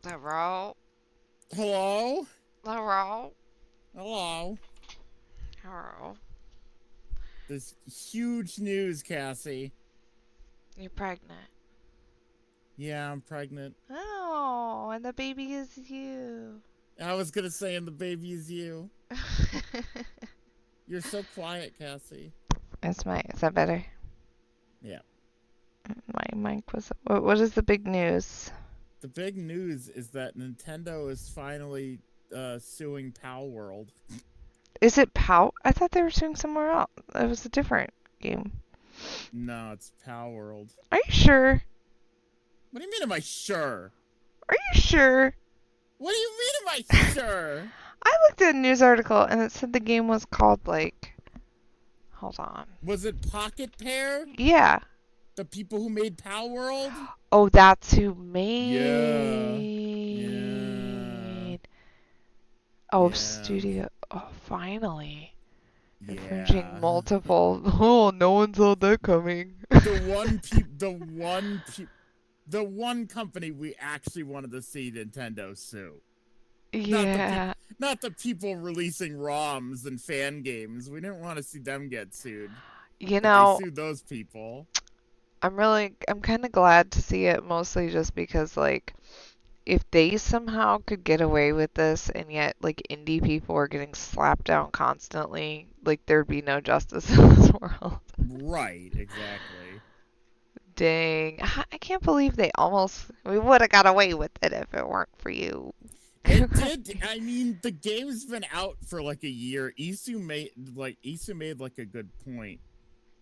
Hello? Hello? Hello? Hello? Hello? This huge news, Cassie. You're pregnant. Yeah, I'm pregnant. Oh, and the baby is you. I was gonna say, and the baby is you. You're so quiet, Cassie. Is that better? Yeah. My mic was. What is the big news? The big news is that Nintendo is finally suing Pal World. Is it Pout? I thought they were suing somewhere else. It was a different game. No, it's Pal World. Are you sure? What do you mean, am I sure? Are you sure? What do you mean, am I sure? I looked at a news article and it said the game was called like. Hold on. Was it Pocket Pair? Yeah. The people who made Pal World? Oh, that's who Yeah. Yeah. made. Oh, Yeah. Studio. Oh, finally. Infringing Yeah. multiple. Oh, no one saw that coming. The one company we actually wanted to see Nintendo sue. Yeah. Not the people releasing ROMs and fan games. We didn't want to see them get sued. You But they know, sued those people. I'm kind of glad to see it, mostly just because, like, if they somehow could get away with this and yet, like, indie people are getting slapped down constantly, like, there'd be no justice in this world. Right, exactly. Dang. I can't believe we would have got away with it if it weren't for you. It did. I mean, the game's been out for like a year. Isu made like a good point,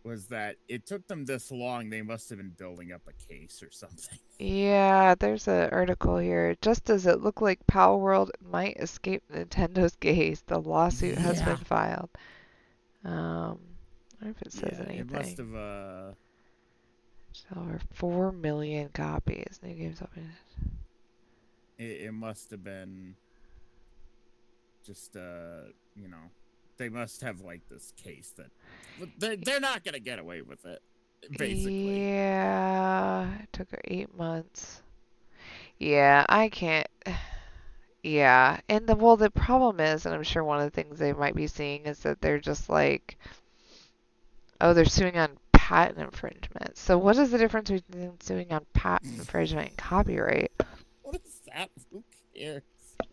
was that it took them this long. They must have been building up a case or something. Yeah, there's an article here. Just does it look like Pal World might escape Nintendo's gaze, the lawsuit has been Yeah. filed. I wonder if it says Yeah, it must anything. have Sell over 4 million copies. New games open. it must have been just you know, they must have like this case that they're not gonna get away with it, basically. Yeah, it took her 8 months. Yeah, I can't. Yeah, and the problem is, and I'm sure one of the things they might be seeing is that they're just like, oh, they're suing on patent infringement. So what is the difference between suing on patent infringement and copyright? What is that? Who cares?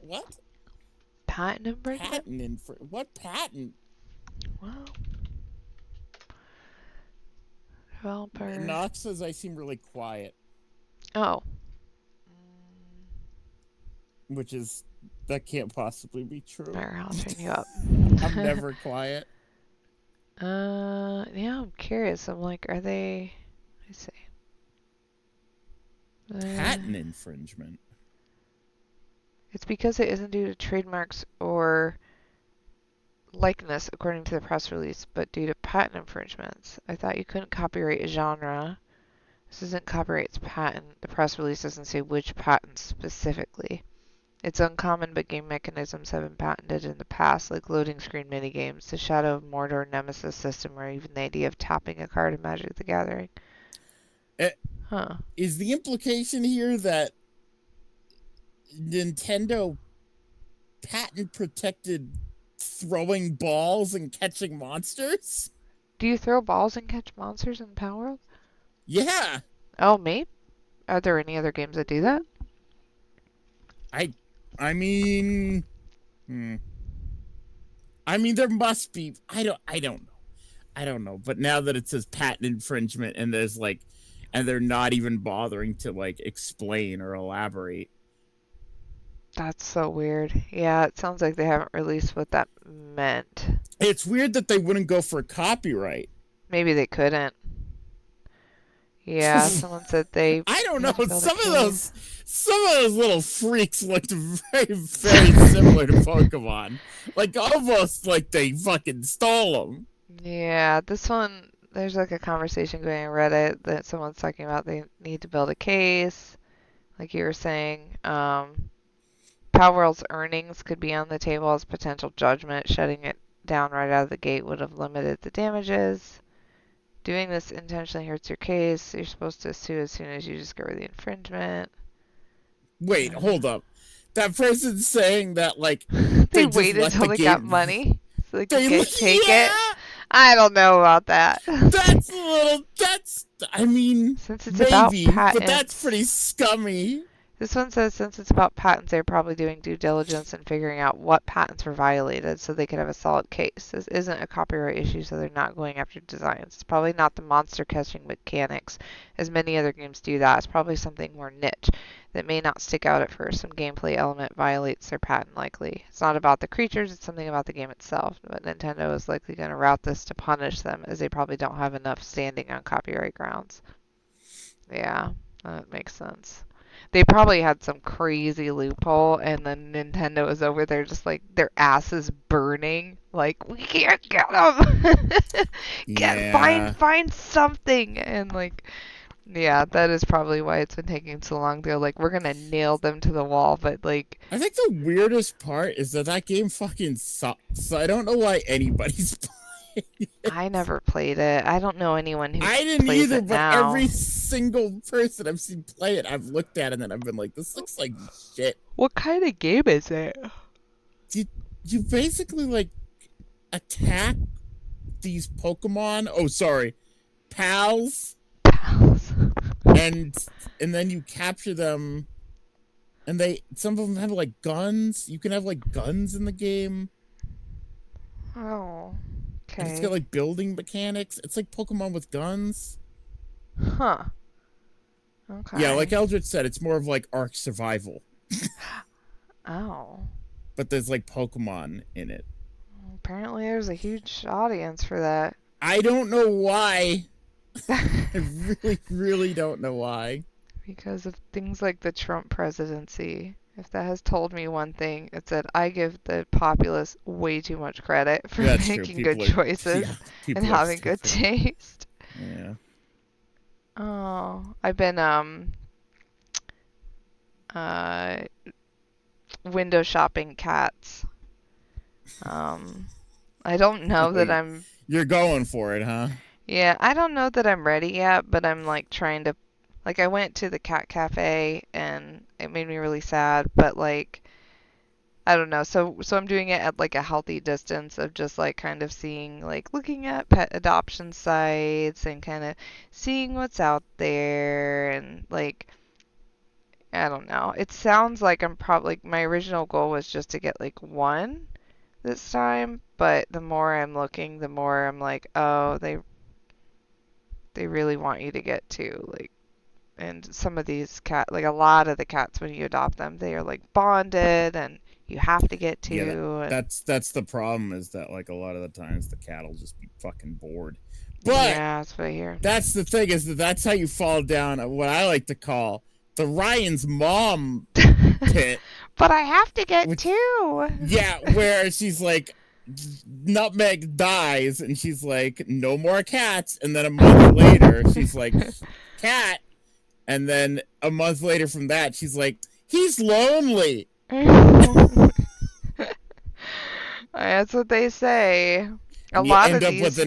What Patent infringement? what patent? Well, developer. Knox says I seem really quiet, Oh. which is that can't possibly be true. Alright, I'll turn you up. I'm never quiet. Yeah, I'm curious. I'm like, are they? Let me see. Patent infringement. It's because it isn't due to trademarks or likeness, according to the press release, but due to patent infringements. I thought you couldn't copyright a genre. This isn't copyright, it's patent. The press release doesn't say which patent specifically. It's uncommon, but game mechanisms have been patented in the past, like loading screen minigames, the Shadow of Mordor Nemesis system, or even the idea of tapping a card in Magic the Gathering. Huh. Is the implication here that Nintendo patent protected throwing balls and catching monsters? Do you throw balls and catch monsters in Power World? Yeah. Oh, maybe. Are there any other games that do that? I mean, I mean there must be. I don't know. But now that it says patent infringement and there's like, and they're not even bothering to like explain or elaborate. That's so weird. Yeah, it sounds like they haven't released what that meant. It's weird that they wouldn't go for copyright. Maybe they couldn't. Yeah, someone said they I don't know. had to build a case. Some of those little freaks looked very, very similar to Pokemon. Like almost like they fucking stole them. Yeah, this one, there's like a conversation going on Reddit that someone's talking about they need to build a case, like you were saying. Palworld's earnings could be on the table as potential judgment. Shutting it down right out of the gate would have limited the damages. Doing this intentionally hurts your case. You're supposed to sue as soon as you discover the infringement. Wait, hold up. That person's saying that like They they just waited let till the they got game. money so they could They take it. yeah. I don't know about that. That's a little. That's. I mean, Since it's about maybe, but that's patents, pretty scummy. this one says since it's about patents, they're probably doing due diligence and figuring out what patents were violated so they could have a solid case. This isn't a copyright issue, so they're not going after designs. It's probably not the monster catching mechanics, as many other games do that. It's probably something more niche that may not stick out at first. Some gameplay element violates their patent likely. It's not about the creatures, it's something about the game itself. But Nintendo is likely going to route this to punish them, as they probably don't have enough standing on copyright grounds. Yeah, that makes sense. They probably had some crazy loophole, and then Nintendo was over there just like their asses burning, like we can't get them. Yeah. Find something, and like yeah, that is probably why it's been taking so long. They're like we're gonna nail them to the wall, but like I think the weirdest part is that game fucking sucks. So I don't know why anybody's playing it. I never played it. I don't know anyone who I didn't plays either, it but now. every single person I've seen play it, I've looked at it and I've been like, this looks like shit. What kind of game is it? You you basically like attack these Pokemon. Oh, sorry, pals, Pals. and then you capture them. And some of them have like guns. You can have like guns in the game, Oh, and it's got okay. like building mechanics. It's like Pokemon with guns. Huh. Yeah, like Okay. Eldritch said, it's more of like Ark Survival, Oh. but there's like Pokemon in it. Apparently there's a huge audience for that. I don't know why. I really, really don't know why. Because of things like the Trump presidency. If that has told me one thing, it's that I give the populace way too much credit for That's true. making good People are, yeah, choices and people are having good stupid. taste. Yeah. Oh, I've been uh window shopping cats. Um I don't know that Wait, I'm you're going for it, huh? yeah, I don't know that I'm ready yet, but I'm like trying to like I went to the cat cafe and it made me really sad, but like I don't know. So I'm doing it at like a healthy distance of just like kind of seeing like looking at pet adoption sites and kind of seeing what's out there and like I don't know. It sounds like I'm probably my original goal was just to get like one this time, but the more I'm looking, the more I'm like, oh, they really want you to get two. Like, and some of these cat, like a lot of the cats when you adopt them, they are like bonded and you have to get Yeah, two. And that's the problem is that like a lot of the times the cat will just be fucking bored. But yeah, that's what I hear. that's the thing is that's how you fall down what I like to call the Ryan's mom pit. But I have to get Which two. yeah, where she's like Nutmeg dies and she's like no more cats, and then a month later she's like cat, and then a month later from that she's like he's lonely. That's what they say. A And you lot end of up these.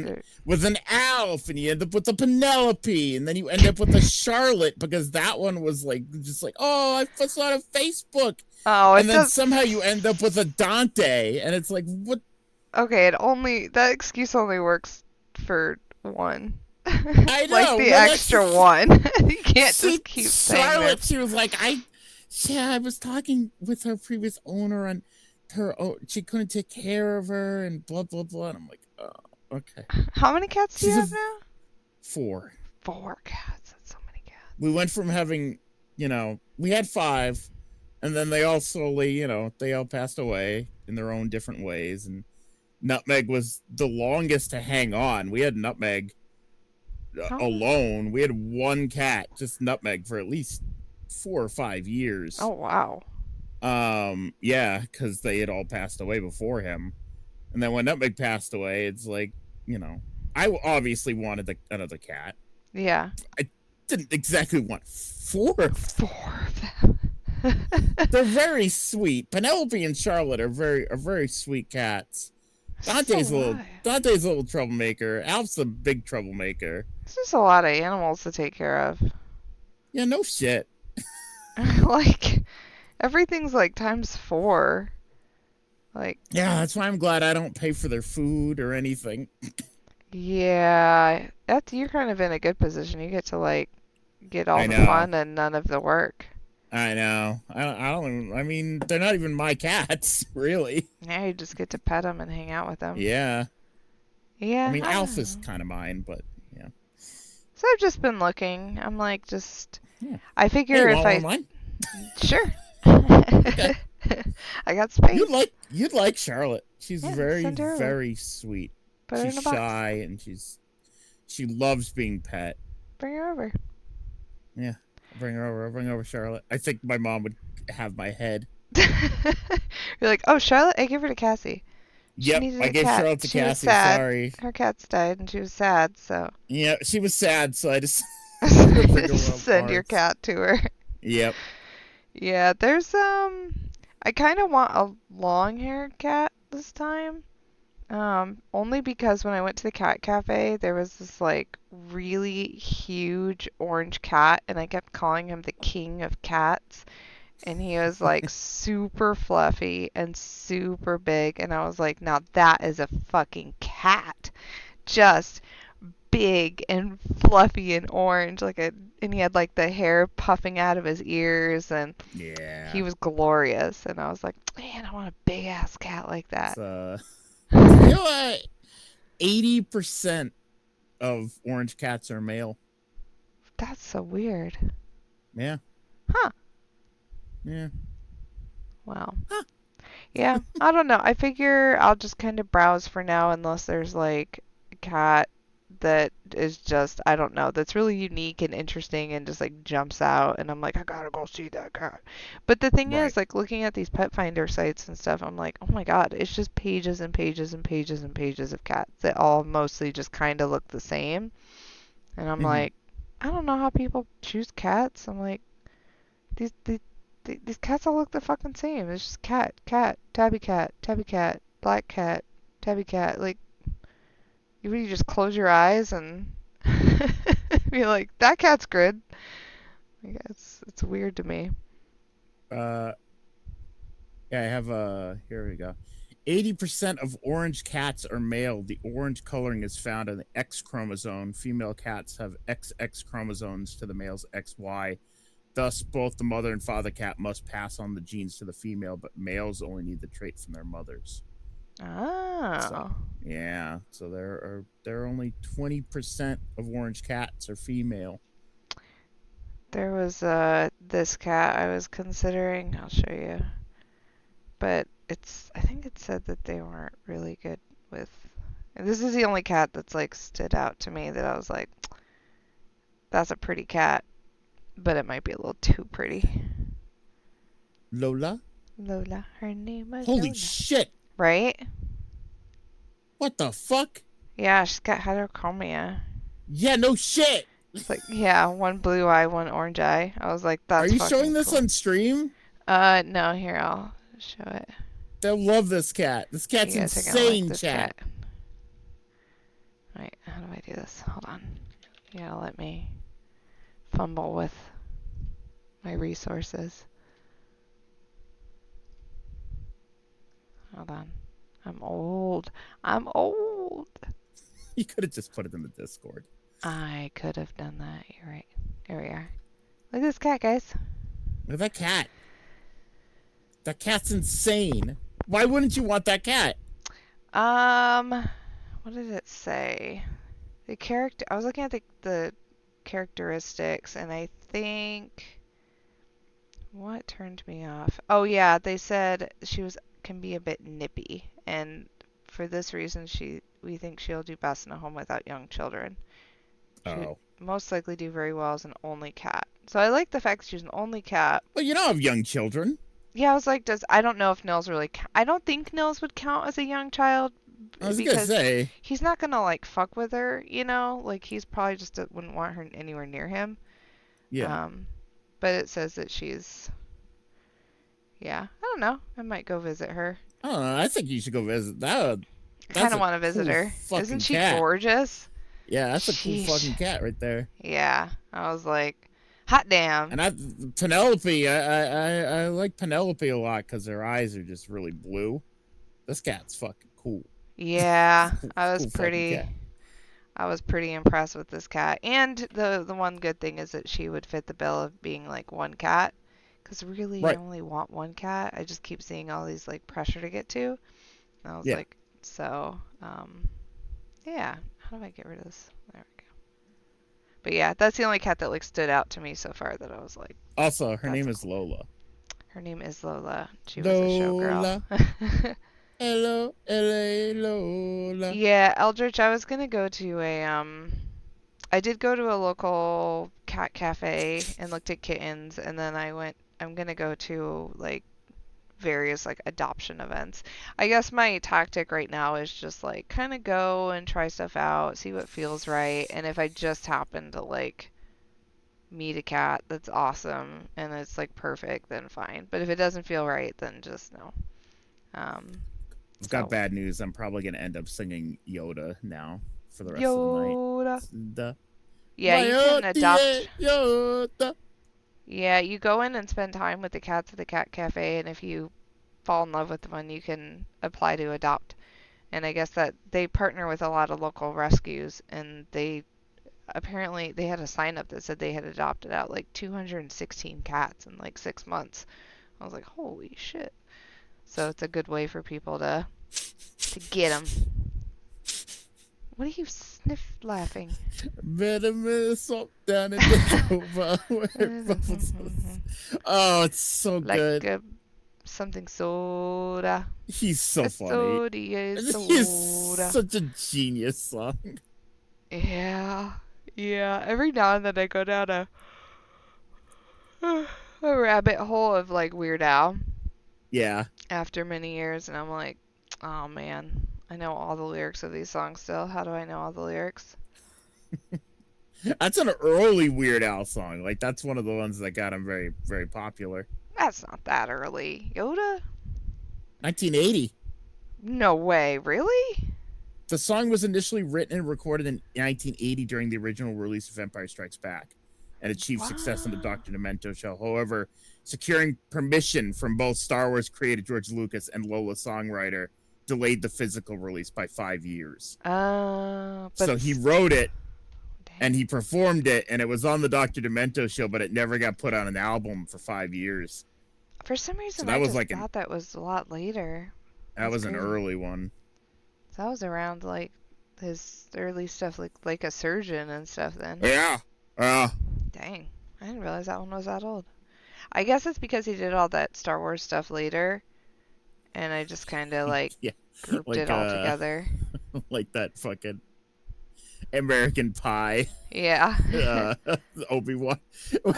with an Alf, and you end up with a Penelope, and then you end up with a Charlotte because that one was like just like oh I saw it on Facebook, Oh, and it then does. somehow you end up with a Dante, and it's like what Okay, it only that excuse only works for one. I Like know. the Well, that's extra the one. You can't see just keep saying Charlotte. this. She was like yeah I was talking with her previous owner and she couldn't take care of her and blah blah blah, and I'm like oh okay. How many cats do you She's a have now? 4. Four cats. That's so many cats. We went from having, we had 5, and then they all slowly, they all passed away in their own different ways. And Nutmeg was the longest to hang on. We had Nutmeg How? alone. We had one cat, just Nutmeg, for at least 4 or 5 years. Oh wow. Yeah, because they had all passed away before him. And then when Nutmeg passed away, it's like, I obviously wanted another cat. Yeah. I didn't exactly want 4 of them. Four of them. They're very sweet. Penelope and Charlotte are very sweet cats. It's just a lot. Dante's a little troublemaker. Alf's a big troublemaker. It's just a lot of animals to take care of. Yeah, no shit. Like, everything's like times four. Like, Yeah, that's why I'm glad I don't pay for their food or anything. yeah, that's you're kind of in a good position. You get to like get all I the know. fun and none of the work. I know. I mean, they're not even my cats, really. Now you just get to pet them and hang out with them. Yeah. I Yeah, mean, I Alf don't is know. kind of mine, but yeah. So I've just been looking. I'm like, just Yeah. I Hey, figure you if want one I of mine? sure. Okay. I got space. You'd like Charlotte. She's Yeah, very, send her over. very sweet. Put her She's in a box. shy and she loves being pet. Bring her over. Yeah. I'll bring her over. I'll bring over Charlotte. I think my mom would have my head. You're like, oh, Charlotte, I gave her to Cassie. She Yep, needed I a gave cat. Charlotte to She was Cassie. sad. Sorry. Her cat's died and she was sad, so Yeah, she was sad, so I just to bring her one of send your ours. cat to her. Yep. Yeah, there's I kind of want a long-haired cat this time. Only because when I went to the cat cafe, there was this like really huge orange cat, and I kept calling him the king of cats. And he was like super fluffy and super big, and I was like, now that is a fucking cat. Just big and fluffy and orange, and he had like the hair puffing out of his ears, and he Yeah. was glorious. And I was like, man, I want a big ass cat like It's that. you know what? 80% of orange cats are male. That's so weird. Yeah. Huh. Yeah. Wow. Huh. Yeah, I don't know. I figure I'll just kind of browse for now unless there's like a cat that is just, I don't know, that's really unique and interesting and just like jumps out and I'm like, I gotta go see that cat. But the thing Right. is, like looking at these pet finder sites and stuff, I'm like, oh my God, it's just pages and pages and pages and pages of cats that all mostly just kind of look the same. And I'm Mm-hmm. like, I don't know how people choose cats. I'm like, these these these cats all look the fucking same. It's just tabby cat, black cat, tabby cat. Like you really just close your eyes and be like, that cat's good. Like, it's weird to me. Uh, yeah, I have here we go. 80% of orange cats are male. The orange coloring is found on the X chromosome. Female cats have XX chromosomes to the male's XY. Thus, both the mother and father cat must pass on the genes to the female, but males only need the trait from their mothers. So, Oh, yeah. So there are only 20% of orange cats are female. there was this cat I was considering. I'll show you, but I think it said that they weren't really good with. And this is the only cat that's like stood out to me that I was like, that's a pretty cat, but it might be a little too pretty. Lola? Lola, her name was Holy Lola. shit. Right? What the fuck? Yeah, she's got heterochromia. Yeah, no shit. It's like, yeah, one blue eye, one orange eye. I was like, Are that's you showing fucking this cool. on stream? No, here, I'll show it. They'll love this cat. This You cat's guys are gonna like insane, this chat. cat. Wait, how do I do this? Hold on. You gotta let me fumble with my resources. Hold on. I'm old. I'm old. You could have just put it in the Discord. I could have done that. You're right. Here we are. Look at this cat, guys. Look at that cat. That cat's insane. Why wouldn't you want that cat? What did it say? The character. I was looking at the characteristics, and I think what turned me off. Oh yeah, they said she was can be a bit nippy, and for this reason, we think she'll do best in a home without young children. She would Oh. most likely do very well as an only cat. So I like the fact that she's an only cat. Well, you don't have young children. Yeah, I was like, I don't know if Nils really. I don't think Nils would count as a young child I was gonna because say. he's not gonna like fuck with her, you know. Like he's probably just wouldn't want her anywhere near him. Yeah. Um, but it says that she's. Yeah, I don't know. I might go visit her. I don't know. I think you should go visit that. kind That's of a want to visit cool her. Isn't fucking she cat. gorgeous? Yeah, that's a cool Sheesh. fucking cat right there. Yeah. I was like, hot damn. And Penelope, I like Penelope a lot because her eyes are just really blue. This cat's fucking cool. Yeah. Cool, I was cool fucking pretty cat. I was pretty impressed with this cat. And the one good thing is that she would fit the bill of being like one cat. Because really, I Right. only want one cat. I just keep seeing all these like pressure to get to. And I was Yeah. like, so, yeah. How do I get rid of this? There we go. But yeah, that's the only cat that like stood out to me so far that I was like, Also, her that's name is cool. Lola. Her name is Lola. She was a showgirl. Lola. Hello, LA Lola. Yeah, Eldritch, I was gonna go to I did go to a local cat cafe and looked at kittens, and then I'm gonna go to like various like adoption events. I guess my tactic right now is just like kind of go and try stuff out, see what feels right, and if I just happen to like meet a cat that's awesome and it's like perfect, then fine. But if it doesn't feel right, then just no. Um, I've got so bad news. I'm probably gonna end up singing Yoda now for the rest of the night. Yoda. The Yeah, you can adopt. Yoda. Yeah, you go in and spend time with the cats at the cat cafe, and if you fall in love with one, you can apply to adopt. And I guess that they partner with a lot of local rescues, and they apparently they had a sign up that said they had adopted out like 216 cats in like 6 months. I was like, holy shit! So it's a good way for people to get them. What are you sniff laughing? Better swap down in the sofa where bubbles. Oh, it's so Like good. something soda. He's so A funny. soda is He's soda. such a genius song. Yeah. Yeah. Every now and then I go down a rabbit hole of like Weird Al Yeah. after many years, and I'm like, oh man, I know all the lyrics of these songs still. How do I know all the lyrics? That's an early Weird Al song. Like that's one of the ones that got him very, very popular. That's not that early. Yoda? 1980. No way. Really? The song was initially written and recorded in 1980 during the original release of Empire Strikes Back and achieved success on the Wow. Dr. Demento show. However, securing permission from both Star Wars creator George Lucas and Lola songwriter delayed the physical release by 5 years. But So he it's wrote it and dang. he performed it, and it was on the Dr. Demento show, but it never got put on an album for 5 years. For some So reason, I that was just like thought that was a lot later. that That's was an crazy. early one. So that was around like his early stuff, like a surgeon and stuff. Then, Yeah. Uh, dang, I didn't realize that one was that old. I guess it's because he did all that Star Wars stuff later, and I just kind of like yeah. grouped it Like all together. like that fucking American Pie, Yeah. uh, Obi-Wan.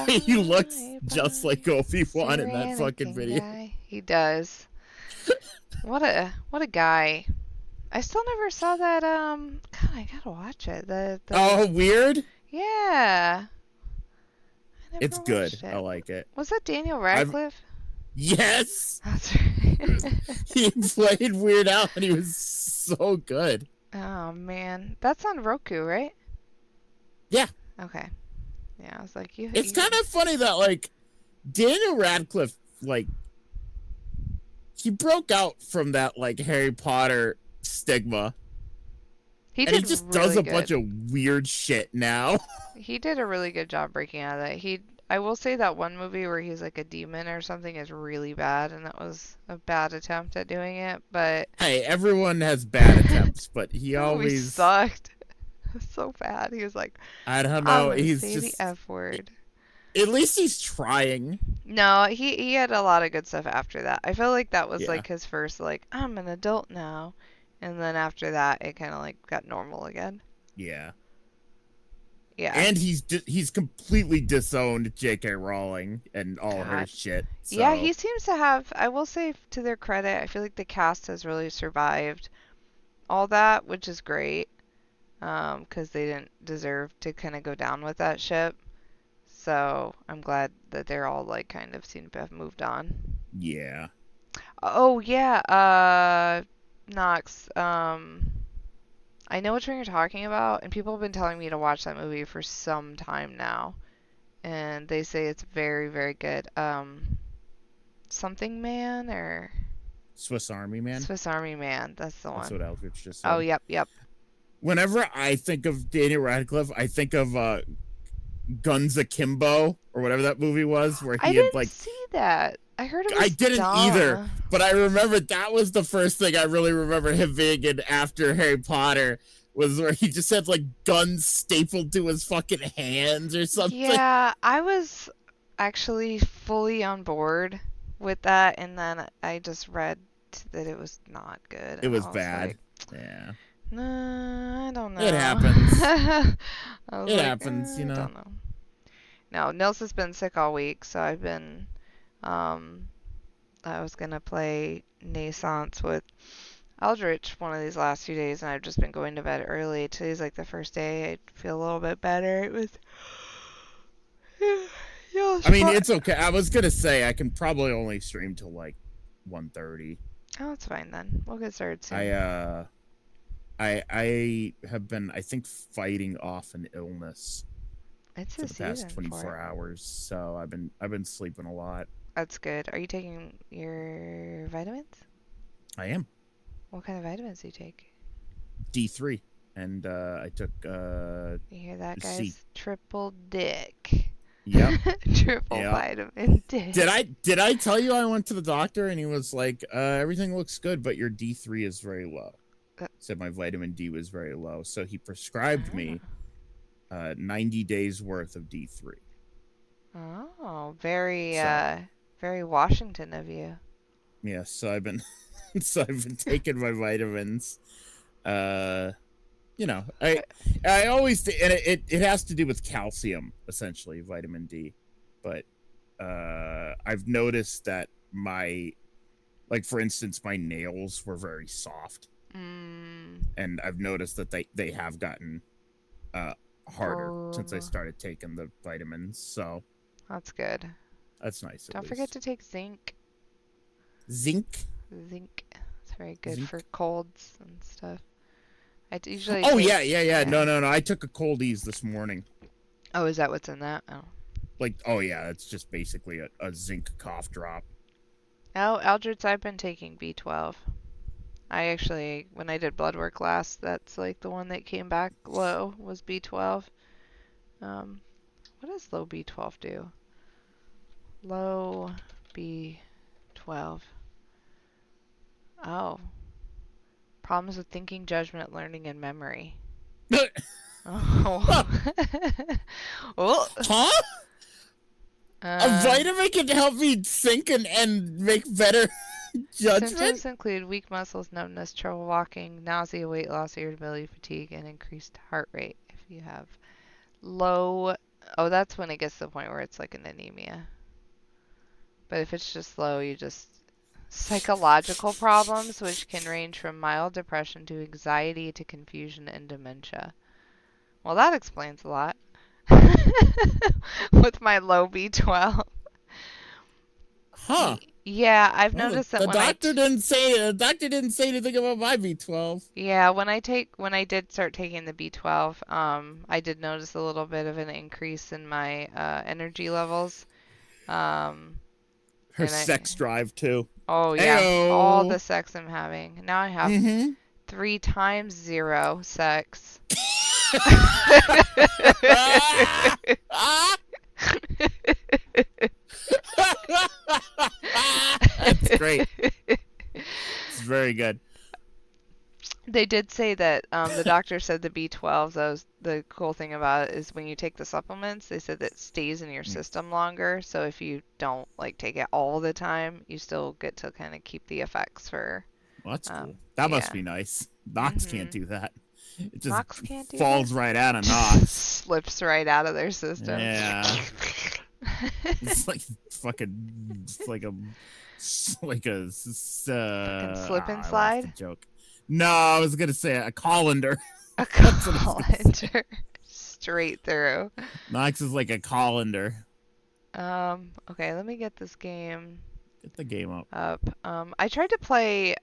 He looks Bye just bye, like Obi-Wan Sir in that fucking Anakin video. guy. He does. What a guy. I still never saw that. God, I gotta watch it. The Oh, weird. yeah. I It's never good. watched I it. like it. Was that Daniel I've Radcliffe? yes. That's right. He played Weird Al, and he was so good. Oh man, that's on Roku, right? Yeah, Okay. Yeah, I was like, it's you. kind of funny that like Daniel Radcliffe, like he broke out from that like Harry Potter stigma, He and he did just does really a bunch good. of weird shit now. He did a really good job breaking out of that. I will say that one movie where he's like a demon or something is really bad, and that was a bad attempt at doing it. But Hey, everyone has bad attempts, but he that movie always, sucked. It was so bad. He was like, I don't I'm know, gonna he's say the just, F word. at least he's trying. No, he had a lot of good stuff after that. I feel like that was Yeah, like his first like I'm an adult now, and then after that it kind of like got normal again. yeah. Yeah. And he's completely disowned J.K. Rowling and all her God. shit. Yeah, So he seems to have, I will say to their credit, I feel like the cast has really survived all that, which is great. 'Cause they didn't deserve to kind of go down with that ship. So I'm glad that they're all like kind of seem to have moved on. yeah, Oh yeah, Knox, I know which one you're talking about, and people have been telling me to watch that movie for some time now, and they say it's very, very good. Something Man or Swiss Army Man. Swiss Army Man, that's the That's one. what Eldridge just Oh, said. yep, yep. Whenever I think of Daniel Radcliffe, I think of Guns Akimbo or whatever that movie was, where I he had didn't like see that. I heard it I was didn't either, dumb. but I remember that was the first thing I really remember him being in after Harry Potter was where he just had like guns stapled to his fucking hands or something. Yeah, I was actually fully on board with that, and then I just read that it was not good, It and was I was bad. like, Yeah. nah, I don't It know. happens. I was It like, happens, you I know. don't know. No, Nils has been sick all week, so um, I was gonna play Naissance with Eldritch one of these last few days, and I've just been going to bed early. Today's like the first day I feel a little bit better. It was, yeah, it was I mean, fun. it's okay. I was gonna say I can probably only stream till like 1:30. Oh, it's fine then. We'll get started I soon. I have been, I think, fighting off an illness It's for the the past season for 24 it. hours, so I've been sleeping a lot. That's good. Are you taking your vitamins? I am What kind of vitamins do you take? D3, and I took You hear that, C. guys? Triple dick. Yep, Triple yep. vitamin dick. Did I tell you I went to the doctor and he was like, everything looks good, but your D3 is very low. Uh, Said my vitamin D was very low, so he prescribed me oh. 90 days worth of D3. Oh, very, So very Washington of you. yeah, so I've been so I've been taking my vitamins. Uh, I always and it has to do with calcium essentially, vitamin D, but I've noticed that my like for instance my nails were very soft, Mm, and I've noticed that they have gotten uh harder since I oh, started taking the vitamins. So that's good. that's nice at Don't forget least. to take zinc. Zinc, Zinc. It's very good for zinc. colds and stuff. Usually Oh take, yeah. yeah. No. I took a cold ease this morning. Oh, is that what's in that? Oh. Like, oh yeah, it's just basically a zinc cough drop. Oh, Eldritch, I've been taking B12. I actually, when I did blood work last, that's like the one that came back low was B12. Um, what does low B12 do? Low B12. Oh, problems with thinking, judgment, learning, and memory. Oh. Oh. Huh? A Uh, vitamin can help me think and make better judgment? Symptoms include weak muscles, numbness, trouble walking, nausea, weight loss, irritability, fatigue, and increased heart rate. If you have low, oh, that's when it gets to the point where it's like an anemia. But if it's just low, you just psychological problems, which can range from mild depression to anxiety to confusion and dementia. Well, that explains a lot. With my low B12. Huh. Yeah, I've Well, noticed that the when doctor didn't say anything about my B12. yeah, when I did start taking the B12, I did notice a little bit of an increase in my energy levels. Um, Her and I sex drive too. oh yeah, all Ayo. the sex I'm having. Now I have Mm-hmm. 3 times 0 sex. Ah! Ah! That's great. It's very good. They did say that the doctor said the B12, those the cool thing about it is when you take the supplements, they said that it stays in your system longer. So if you don't like take it all the time, you still get to kind of keep the effects for Well, that's cool. That must yeah. be nice. Knox can't Mhm. do that. It just Knox can't do that. falls right out of Knox. Slips right out of their system. Yeah. It's like fucking, it's like a, Fucking slip and I lost the slide. joke. No, I was gonna say a colander. A That's what I was gonna say. colander. Straight through. Knox is like a colander. Okay, let me get this game Get the game up. up. I tried to play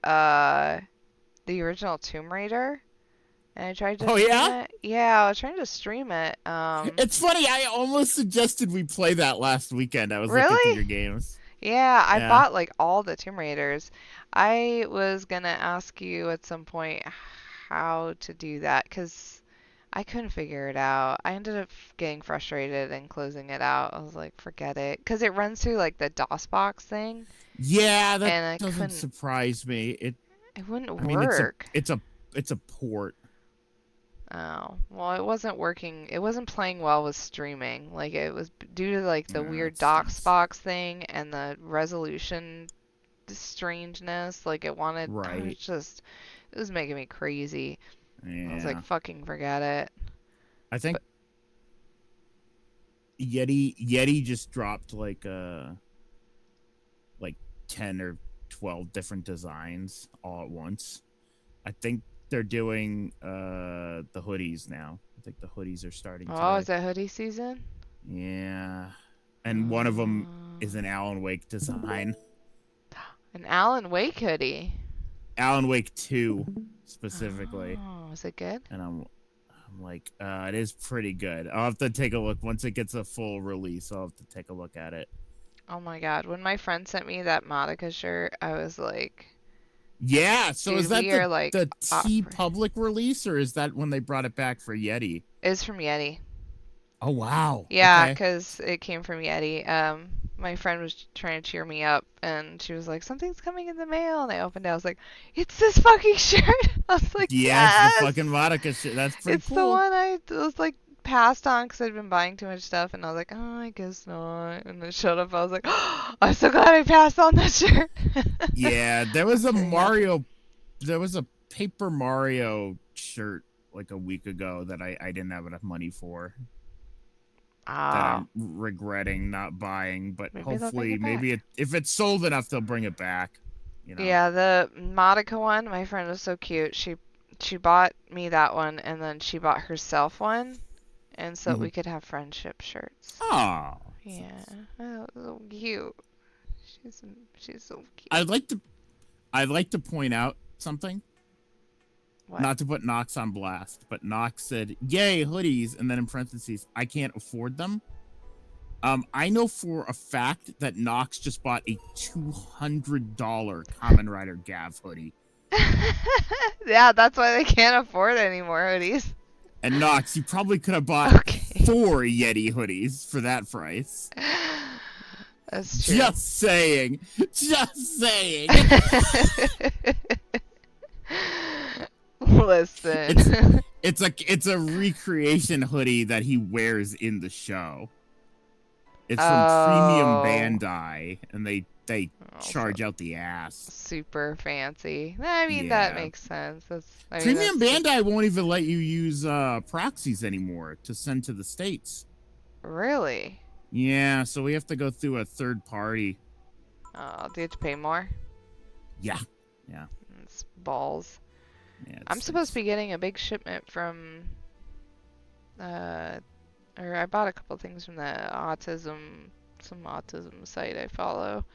the original Tomb Raider, and I tried to Oh stream yeah? it. Yeah, I was trying to stream it. It's funny, I almost suggested we play that last weekend. I was looking through your Really? games. Yeah, I Yeah. bought like all the Tomb Raiders. I was gonna ask you at some point how to do that because I couldn't figure it out. I ended up getting frustrated and closing it out. I was like, forget it. Because it runs through like the DOSBox thing, Yeah, that and I doesn't couldn't, surprise me. it wouldn't I mean it's a work. it's a it's a port. Oh, well, it wasn't working. It wasn't playing well with streaming. Like, it was due to like the Yeah, weird that stinks. DOSBox thing and the resolution strangeness. Like, it wanted, I was Right. just, it was making me crazy. I was like, Yeah. fucking forget it. I think But, Yeti just dropped like 10 or 12 different designs all at once. I think they're doing the hoodies now. I think the hoodies are starting oh, today. is it hoodie season? Yeah. And one of them is Uh, an Alan Wake design. an Alan Wake hoodie. Alan Wake 2 specifically. Oh, is it good? And I'm like, it is pretty good. I'll have to take a look once it gets a full release. I'll have to take a look at it. Oh my God. When my friend sent me that Monica shirt, I was like, Yeah, so is dude, that we are like the T off. public release or is that when they brought it back for Yeti? It's from Yeti. Oh wow. Yeah, Okay. 'cause it came from Yeti. My friend was trying to cheer me up, and she was like, "Something's coming in the mail." And I opened it. I was like, "It's this fucking shirt!" I was like, Yeah, it's the fucking "Yes!" Monica shit. That's pretty It's the cool. one I was like passed on because I'd been buying too much stuff, and I was like, "Oh, I guess not." And then it showed up. I was like, oh, "I'm so glad I passed on that shirt." Yeah, I was very happy. There was a Paper Mario shirt like a week ago that I didn't have enough money for that Oh, I'm regretting not buying, but maybe they'll bring hopefully it back. if it's sold enough they'll bring it back, you know. Yeah, the Monica one, my friend was so cute. She bought me that one and then she bought herself one and so Mhm. we could have friendship shirts. Oh, that's Yeah. nice. Oh, so cute. She's she's so cute. I'd like to I'd like to point out something. What? Not to put Knox on blast, but Knox said, "Yay, hoodies," and then in parentheses, "I can't afford them." I know for a fact that Knox just bought a $200 Common Rider Gav hoodie. Yeah, that's why they can't afford any more hoodies. And Knox, you probably could have bought Okay. 4 Yeti hoodies for that price. That's true. Just saying. Just saying. It's Listen. it's a recreation hoodie that he wears in the show. It's from Premium Oh. Bandai, and they Also charge out the ass. super fancy. I mean, that Yeah. makes sense. I mean, Premium that's just Bandai won't even let you use proxies anymore to send to the States. really. Yeah, so we have to go through a third party. Oh, do you have to pay more? Yeah. Yeah. It's balls. Yeah, it I'm supposed to stinks. be getting a big shipment from, uh, or I bought a couple things from some autism site I follow.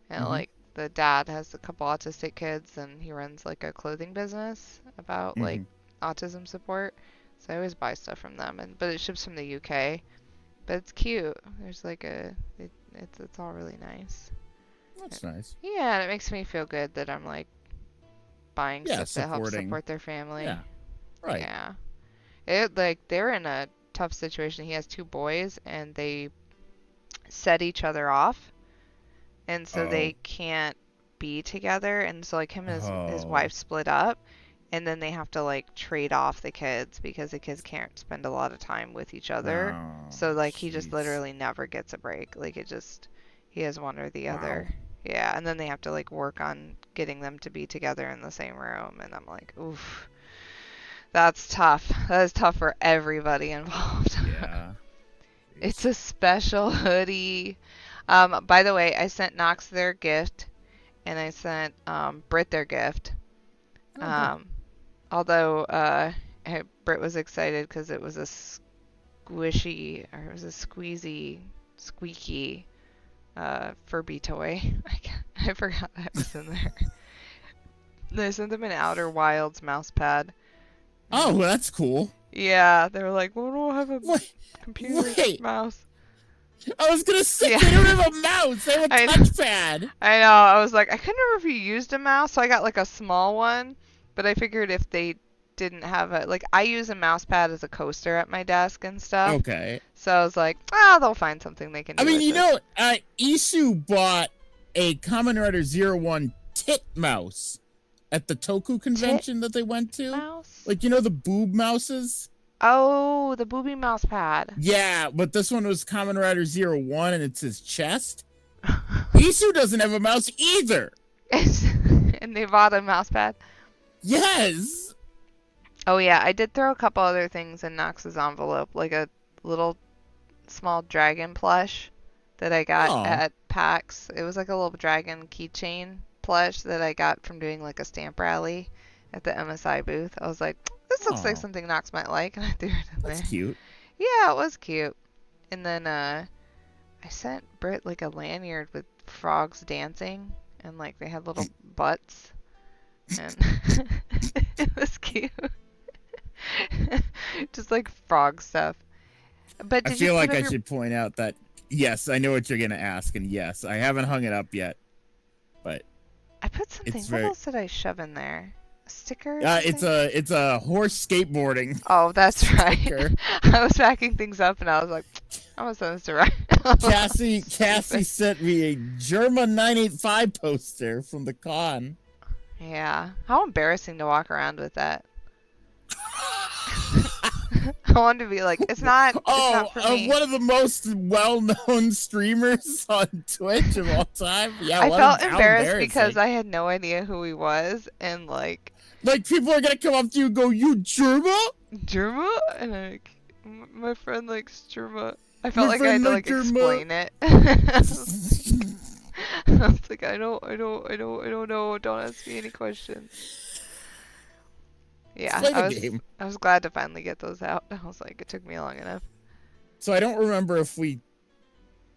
And Mm-hmm. like the dad has a couple autistic kids and he runs like a clothing business about like Mm-hmm. autism support. So I always buy stuff from them and but it ships from the UK. But it's cute. There's like it's all really nice. That's nice. Yeah, and it makes me feel good that I'm like buying Yeah, stuff that helps supporting. support their family. Yeah, right. Yeah. It like they're in a tough situation. He has two boys and they set each other off and so they Oh. can't be together and so like him and his Oh. wife split up and then they have to like trade off the kids because the kids can't spend a lot of time with each other. Oh, So like he just jeez. literally never gets a break. Like it just he has one or the Wow. other. Yeah, and then they have to like work on getting them to be together in the same room and I'm like, oof. That's tough. That is tough for everybody involved. Yeah. It's Jeez. a special hoodie. By the way, I sent Knox their gift and I sent Britt their gift. Oh, good. Um, although Britt was excited because it was a squishy or it was a squeezy, squeaky Furby toy. I forgot that was in there. They sent them an Outer Wilds mouse pad. Oh, well, that's cool. Yeah, they were like, well, we don't have a Wait, computer wait. mouse. I was gonna say Yeah. they don't have a mouse. They have a I know. touchpad. I know. I was like, I couldn't remember if you used a mouse, so I got like a small one. But I figured if they didn't have it, like I use a mouse pad as a coaster at my desk and stuff. Okay. So I was like, oh, they'll find something they can do I mean, with you this. know, Isu bought a Kamen Rider 01 tit mouse at the Toku convention that they went to. Mouse? Like, you know the boob mouses? Oh, the booby mouse pad. Yeah, but this one was Kamen Rider 01 and it's his chest. Isu doesn't have a mouse either. And they bought a mouse pad. Yes. Oh yeah, I did throw a couple other things in Knox's envelope, like a little small dragon plush that I got Aw. at PAX. It was like a little dragon keychain plush that I got from doing like a stamp rally at the MSI booth. I was like, this looks like Aw. something Knox might like, and I threw it in there. That's cute. Yeah, it was cute. And then I sent Britt like a lanyard with frogs dancing, and like they had little butts, and it was cute. Just like frog stuff. But I did you feel like put I up your... should point out that, yes, I know what you're going to ask, and yes, I haven't hung it up yet, but I put something. it's What very... else did I shove in there? A sticker? Or it's a horse skateboarding Oh, that's sticker. right. I was packing things up and I was like, I'm gonna send this to Ryan. Cassie sent me a German 985 poster from the con. Yeah. How embarrassing to walk around with that. I wanted to be like, it's not for me. One of the most well-known streamers on Twitch of all time. Yeah, I felt how embarrassed because I had no idea who he was, and like people are gonna come up to you and go, "You Germa?" Germa? And my friend likes Germa. I felt My like I had friend to liked like Germa. explain it. I was like, I don't know. Don't ask me any questions. Yeah, Play the game. I was glad to finally get those out. I was like, it took me long enough. So I don't remember if we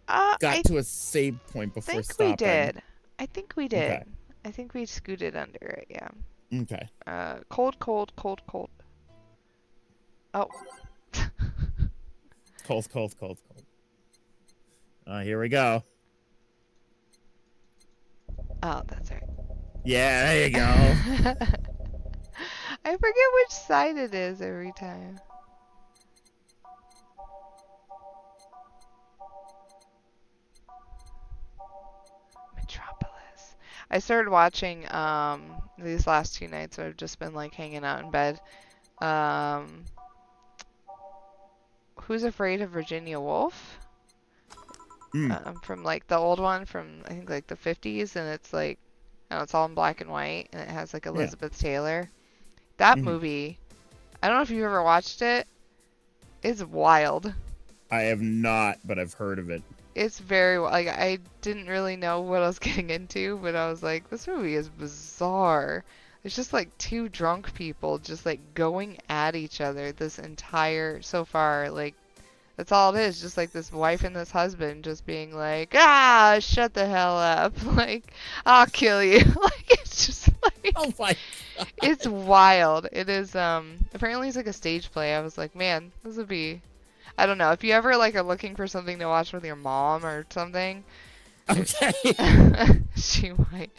got I to a save point before think stopping. we did. I think we did. Okay. I think we scooted under it. Yeah. Okay. Cold. Oh. Cold. Here we go. Oh, that's right. Yeah, there you go. I forget which side it is every time. Metropolis. I started watching these last 2 nights. So I've just been like hanging out in bed. Who's Afraid of Virginia Woolf? From like the old one from I think like the 50s, and it's like, I don't know, it's all in black and white, and it has like Elizabeth Taylor. That movie, I don't know if you've ever watched it. It's wild. I have not, but I've heard of it. It's very like I didn't really know what I was getting into, but I was like, this movie is bizarre. It's just like 2 drunk people just like going at each other this entire so far, like that's all it is, just like this wife and this husband just being like, shut the hell up, like I'll kill you. Like it's just like, oh my God. It's wild. It is apparently it's like a stage play. I was like, man, this would be, I don't know, if you ever like are looking for something to watch with your mom or something. Okay. She might.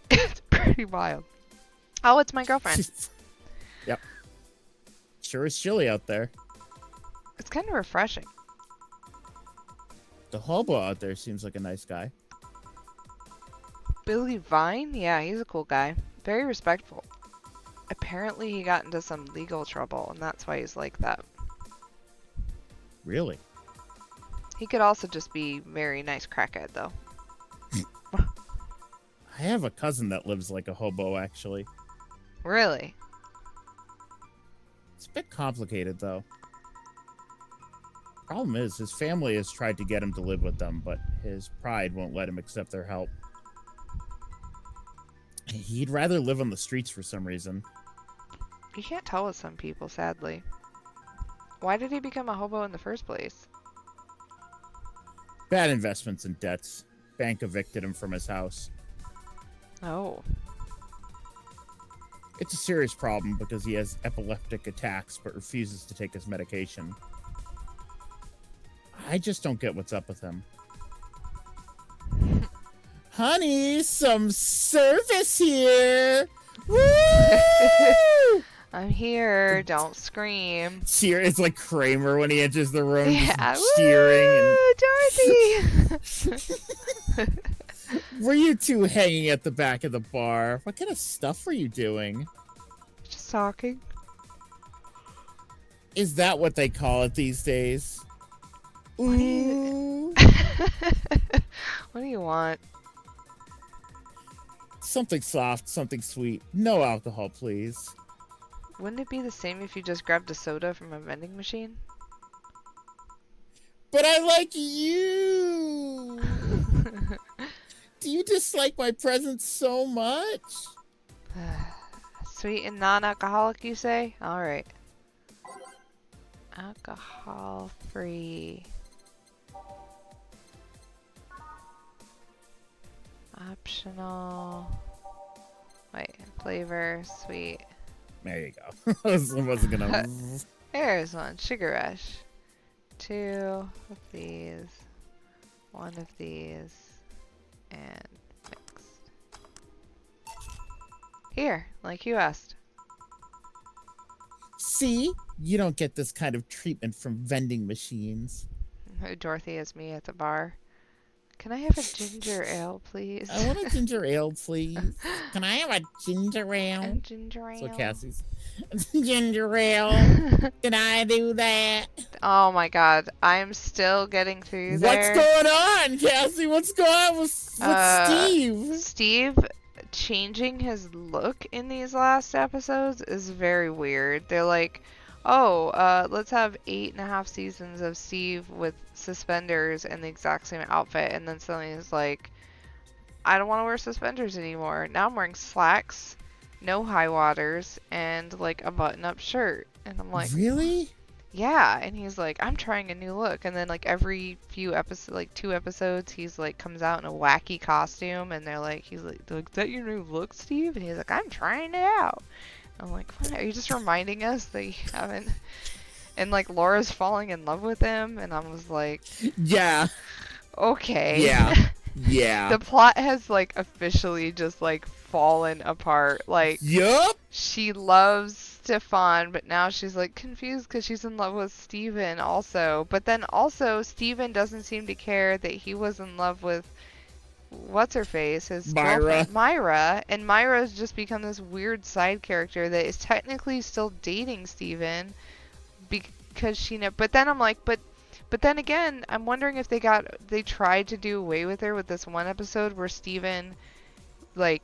It's pretty wild. Oh, it's my girlfriend. Yep. Sure is chilly out there. It's kind of refreshing. The hobo out there seems like a nice guy. Billy Vine? Yeah, he's a cool guy. Very respectful. Apparently he got into some legal trouble, and that's why he's like that. Really? He could also just be very nice crackhead, though. I have a cousin that lives like a hobo, actually. Really? It's a bit complicated, though. Problem is, his family has tried to get him to live with them, but his pride won't let him accept their help. He'd rather live on the streets for some reason. You can't tell with some people, sadly. Why did he become a hobo in the first place? Bad investments and debts. Bank evicted him from his house. Oh. It's a serious problem because he has epileptic attacks but refuses to take his medication. I just don't get what's up with him. Honey, some service here. Woo! I'm here. Don't scream. Cheer! It's like Kramer when he enters the room, Yeah. just cheering. Dorothy. Were you two hanging at the back of the bar? What kind of stuff were you doing? Just talking. Is that what they call it these days? Ooh. What do you want? Something soft, something sweet. No alcohol, please. Wouldn't it be the same if you just grabbed a soda from a vending machine? But I like you. Do you dislike my presence so much? Sweet and non-alcoholic, you say? Alright. Alcohol-free. Optional. Wait, flavor, sweet. There you go. I wasn't gonna. There's one. Sugar Rush. 2 of these. 1 of these. And mixed. Here, like you asked. See? You don't get this kind of treatment from vending machines. Dorothy is me at the bar. Can I have a ginger ale, please? I want a ginger ale, please. Can I have a ginger ale? A ginger ale. So Cassie's ginger ale. Can I do that? Oh my god, I'm still getting through there. What's going on, Cassie? What's going on with Steve? Steve changing his look in these last episodes is very weird. They're like, oh, let's have 8.5 seasons of Steve with suspenders and the exact same outfit, and then suddenly he's like, I don't want to wear suspenders anymore. Now I'm wearing slacks, no high waters, and like a button-up shirt. And I'm like, really? Yeah. And he's like, I'm trying a new look. And then like every few episodes, like 2 episodes, he's like comes out in a wacky costume, and they're like, he's like, is that your new look, Steve? And he's like, I'm trying it out. I'm like, what? Are you just reminding us that you haven't? And like Laura's falling in love with him, and I was like, yeah, okay. Yeah. Yeah. The plot has like officially just like fallen apart. Like, yup. She loves Stefan, but now she's like confused because she's in love with Steven also. But then also Steven doesn't seem to care that he was in love with what's her face, his girlfriend Myra, and Myra's just become this weird side character that is technically still dating Steven because she but then I'm like, but then again, I'm wondering if they tried to do away with her with this one episode where Steven like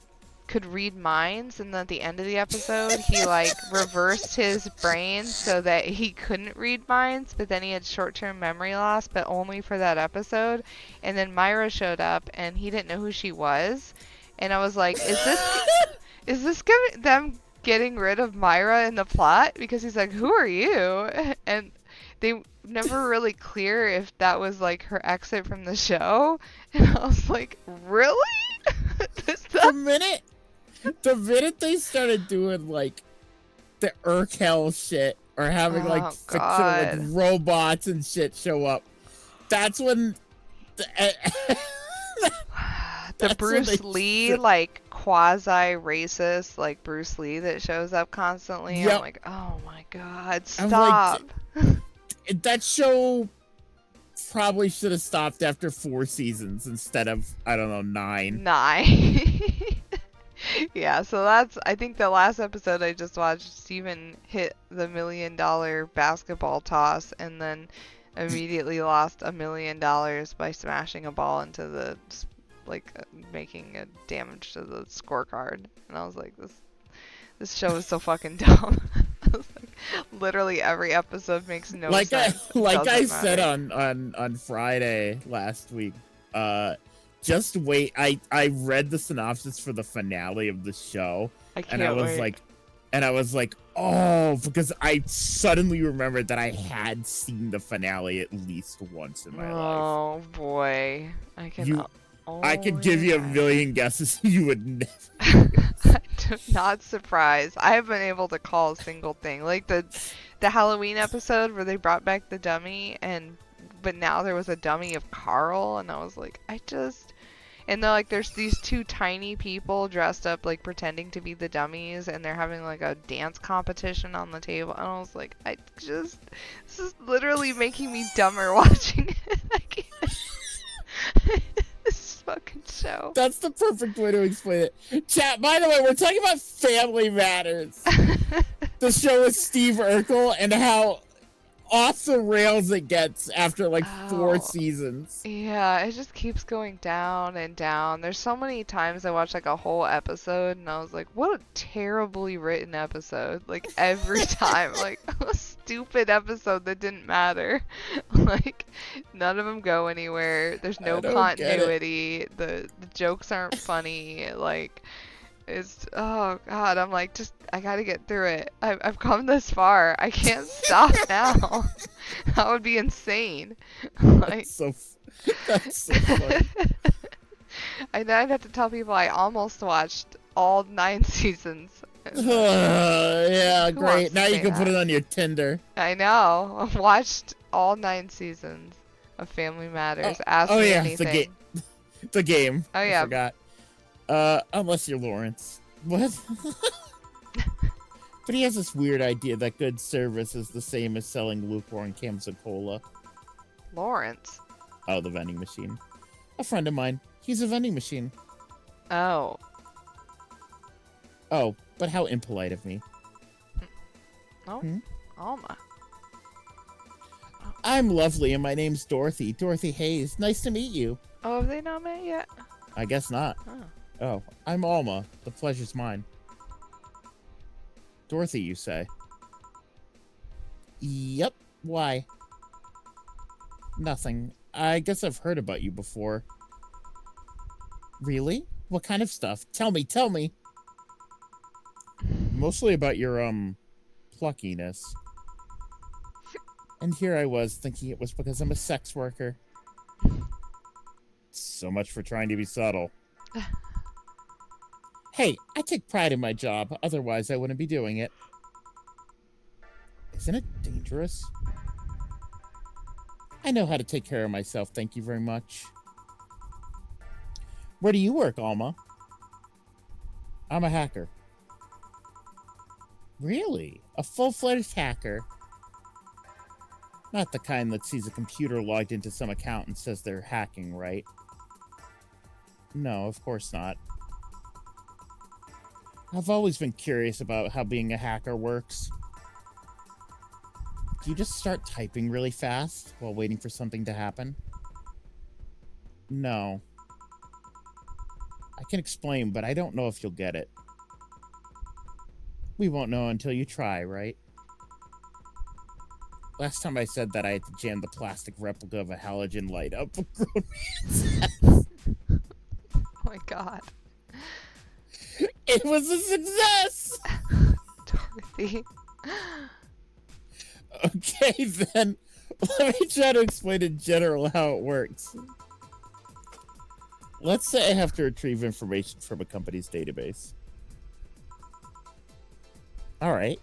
could read minds, and then at the end of the episode he like reversed his brain so that he couldn't read minds, but then he had short-term memory loss, but only for that episode. And then Myra showed up and he didn't know who she was, and I was like, is this them getting rid of Myra in the plot? Because he's like, who are you? And they never really clear if that was like her exit from the show, and I was like, really? The minute they started doing like the Urkel shit or having like fictional like robots and shit show up, that's when the Bruce Lee like quasi racist like Bruce Lee that shows up constantly. Yep. I'm like, oh my god, stop. Like, that show probably should have stopped after 4 seasons instead of, I don't know, 9. Yeah, so I think the last episode I just watched, Steven hit the $1 million basketball toss and then immediately lost $1 million by smashing a ball into the, like, making a damage to the scorecard. And I was like, this show is so fucking dumb. I was like, literally every episode makes no sense. I said on Friday last week, just wait. I read the synopsis for the finale of the show, and I was like, oh, because I suddenly remembered that I had seen the finale at least once in my life. Oh boy, I could give you a million guesses you would never. I'm not surprised. I haven't been able to call a single thing. Like the Halloween episode where they brought back the dummy but now there was a dummy of Carl and I was like, and they're like there's these two tiny people dressed up like pretending to be the dummies and they're having like a dance competition on the table and I was like, this is literally making me dumber watching it. I can't. This fucking show. That's the perfect way to explain it. Chat, by the way, we're talking about Family Matters. The show with Steve Urkel and how off the rails it gets after like 4 seasons. Yeah, it just keeps going down and down. There's so many times I watched like a whole episode and I was like, what a terribly written episode. Like every time, like a stupid episode that didn't matter. Like none of them go anywhere. There's no continuity. The jokes aren't funny. Like oh god, I'm like, I gotta get through it. I've come this far. I can't stop now. That would be insane. Like, that's so funny. I'd have to tell people I almost watched all 9 seasons. Yeah, great. Now you can put it on your Tinder. I know. I watched all 9 seasons of Family Matters. Ask me anything. The game. Oh yeah. I forgot. Unless you're Lawrence. What? But he has this weird idea that good service is the same as selling lukewarm cans of cola. Lawrence? Oh, the vending machine. A friend of mine. He's a vending machine. Oh. Oh, but how impolite of me. Oh, Alma. I'm lovely and my name's Dorothy. Dorothy Hayes. Nice to meet you. Oh, have they not met yet? I guess not. Oh, I'm Alma. The pleasure's mine. Dorothy, you say? Yep. Why? Nothing. I guess I've heard about you before. Really? What kind of stuff? Tell me. Mostly about your, pluckiness. And here I was thinking it was because I'm a sex worker. So much for trying to be subtle. Hey, I take pride in my job, otherwise I wouldn't be doing it. Isn't it dangerous? I know how to take care of myself, thank you very much. Where do you work, Alma? I'm a hacker. Really? A full-fledged hacker? Not the kind that sees a computer logged into some account and says they're hacking, right? No, of course not. I've always been curious about how being a hacker works. Do you just start typing really fast while waiting for something to happen? No. I can explain, but I don't know if you'll get it. We won't know until you try, right? Last time I said that, I had to jam the plastic replica of a halogen light up a grown man's ass. Oh my god. It was a success! Dorothy. Okay, then. Let me try to explain in general how it works. Let's say I have to retrieve information from a company's database. Alright.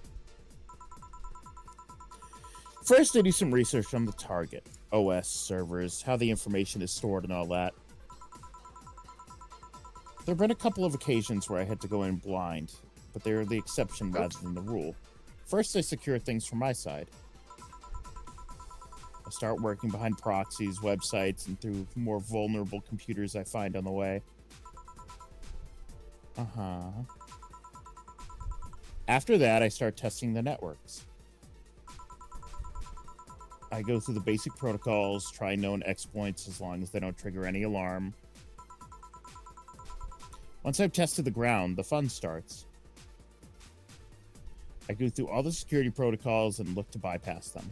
First, I do some research on the target, OS, servers, how the information is stored and all that. There have been a couple of occasions where I had to go in blind, but they're the exception rather than the rule. First, I secure things from my side. I start working behind proxies, websites, and through more vulnerable computers I find on the way. After that, I start testing the networks. I go through the basic protocols, try known exploits as long as they don't trigger any alarm. Once I've tested the ground, the fun starts. I go through all the security protocols and look to bypass them.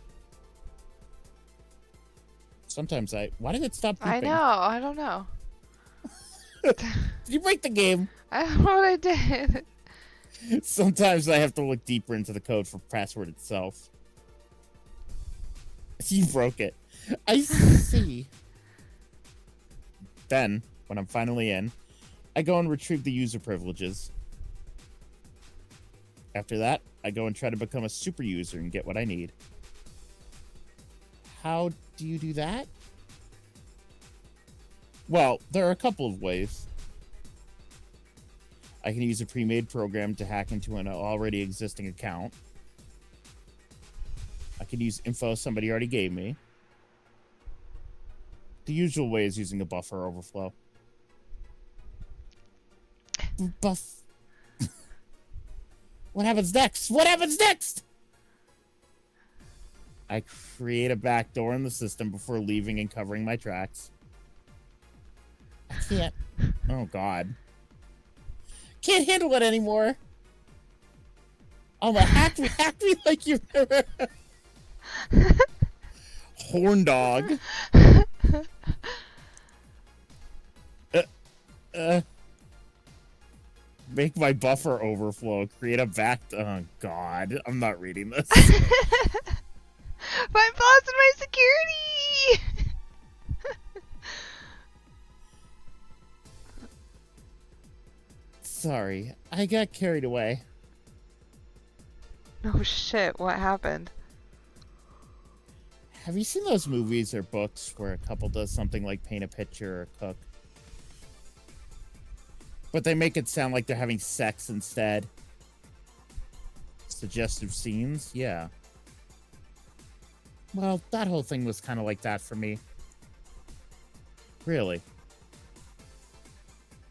Sometimes why did it stop beeping? I know, I don't know. Did you break the game? I don't know what I did. Sometimes I have to look deeper into the code for password itself. You broke it. I see. Then, when I'm finally in, I go and retrieve the user privileges. After that, I go and try to become a super user and get what I need. How do you do that? Well, there are a couple of ways. I can use a pre-made program to hack into an already existing account. I can use info somebody already gave me. The usual way is using a buffer overflow. Buff. What happens next? What happens next? I create a backdoor in the system before leaving and covering my tracks. I can't. Oh, God. Can't handle it anymore. Oh, my hack me like you've never. Horn dog. Make my buffer overflow. Create a back. Oh, God. I'm not reading this. Find flaws in my security! Sorry. I got carried away. Oh shit, what happened? Have you seen those movies or books where a couple does something like paint a picture or cook? But they make it sound like they're having sex instead. Suggestive scenes? Yeah. Well, that whole thing was kind of like that for me. Really.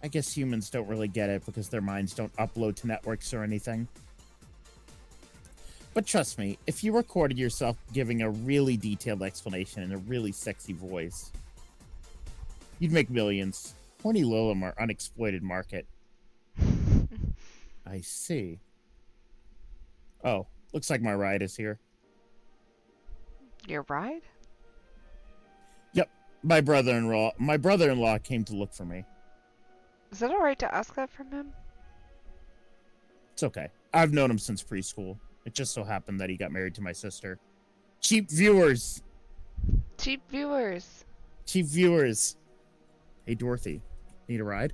I guess humans don't really get it because their minds don't upload to networks or anything. But trust me, if you recorded yourself giving a really detailed explanation in a really sexy voice, you'd make millions. Horny Lilum are unexploited market. I see. Oh, looks like my ride is here. Your ride? Yep, my brother-in-law came to look for me. Is it alright to ask that from him? It's okay. I've known him since preschool. It just so happened that he got married to my sister. Cheap viewers! Cheap viewers. Cheap viewers. Hey, Dorothy. Need a ride?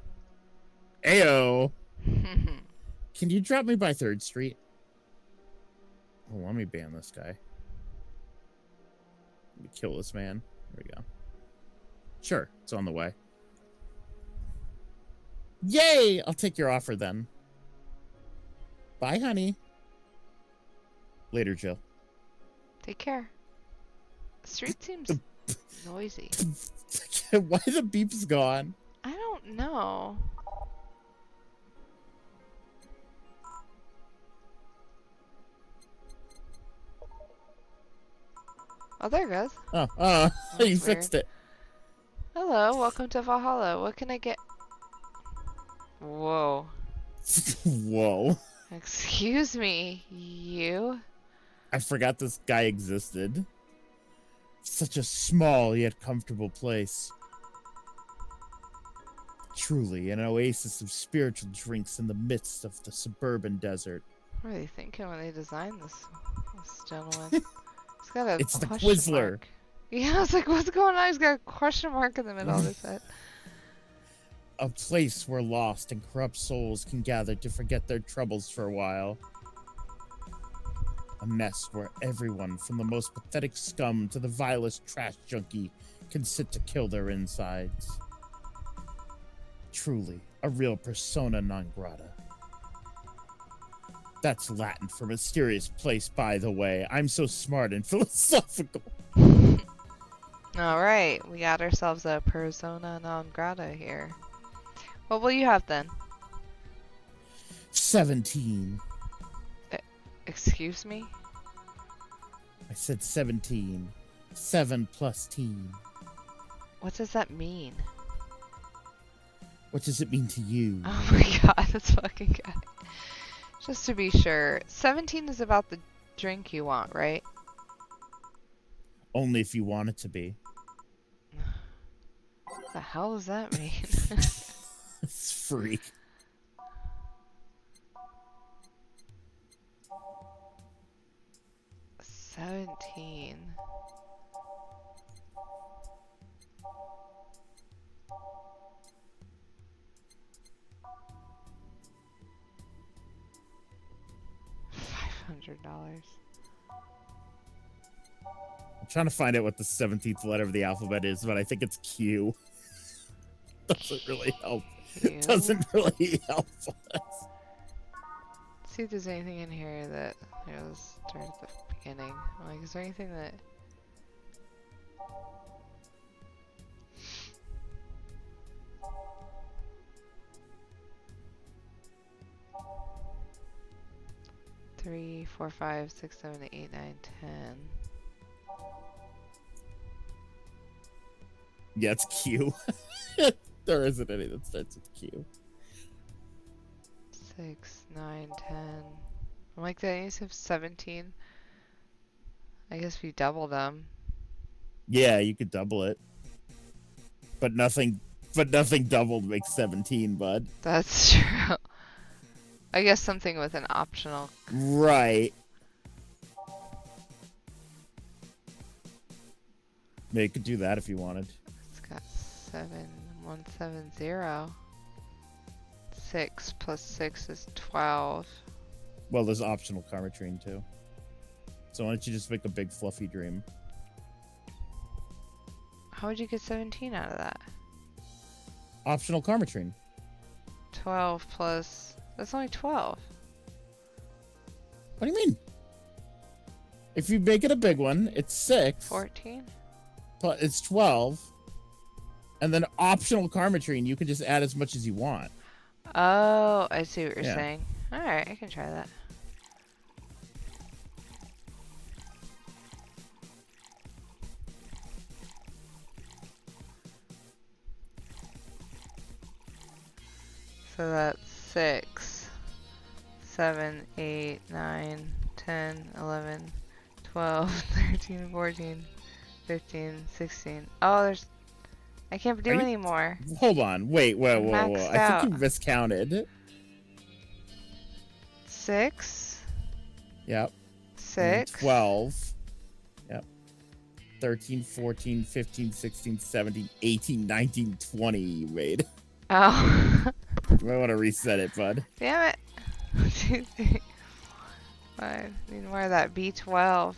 Ayo! Can you drop me by 3rd Street? Oh, let me ban this guy. Let me kill this man. There we go. Sure, it's on the way. Yay! I'll take your offer then. Bye, honey. Later, Jill. Take care. The street seems noisy. Why the beep's gone? I don't know. Oh, there it goes. Oh, you fixed it. Hello, welcome to Valhalla. What can I get? Whoa. Whoa. Excuse me, you? I forgot this guy existed. Such a small yet comfortable place. Truly an oasis of spiritual drinks in the midst of the suburban desert. What are they thinking when they designed this gentleman? He's got a It's the question Twizzler. mark. Yeah, I was like, what's going on? He's got a question mark in the middle of his head. A place where lost and corrupt souls can gather to forget their troubles for a while. A nest where everyone, from the most pathetic scum to the vilest trash junkie, can sit to kill their insides. Truly, a real persona non grata. That's Latin for mysterious place, by the way. I'm so smart and philosophical. Alright, we got ourselves a persona non grata here. What will you have then? 17. Excuse me? I said 17. 7 plus teen. What does that mean? What does it mean to you? Oh my god, this fucking guy. Just to be sure, 17 is about the drink you want, right? Only if you want it to be. What the hell does that mean? It's free. $17. $100. I'm trying to find out what the 17th letter of the alphabet is, but I think it's Q. Doesn't really help. Q. Doesn't really help us. Let's see if there's anything in here that, here, let's start at the beginning. Like, is there anything that... Three, four, 5, 6, 7, 8, 9, 10. Yeah, it's Q. There isn't any that starts with Q. 6, 9, 10. I'm like, that needs to have 17. I guess if you double them. Yeah, you could double it. But nothing doubled makes 17, bud. That's true. I guess something with an optional. Right. Yeah, you could do that if you wanted. It's got 7170. 6 plus 6 is 12. Well, there's optional Karmatrine too. So why don't you just make a big fluffy dream? How would you get 17 out of that? Optional Karmatrine. 12 plus... That's only 12. What do you mean? If you make it a big one, it's 6. 14? It's 12. And then optional Karmatrine, you can just add as much as you want. Oh, I see what you're Yeah. saying. Alright, I can try that. So that's 6, 7, 8, 9, 10, 11, 12, 13, 14, 15, 16. Oh, there's... I can't do any more. Hold on. Wait, whoa. Maxed I out. think you miscounted. 6, Yep. 6. 12. Yep. 13, 14, 15, 16, 17, 18, 19, 20 you made. Oh. You might want to reset it, bud. Damn it. 2, 3, 5. Need more of that B12.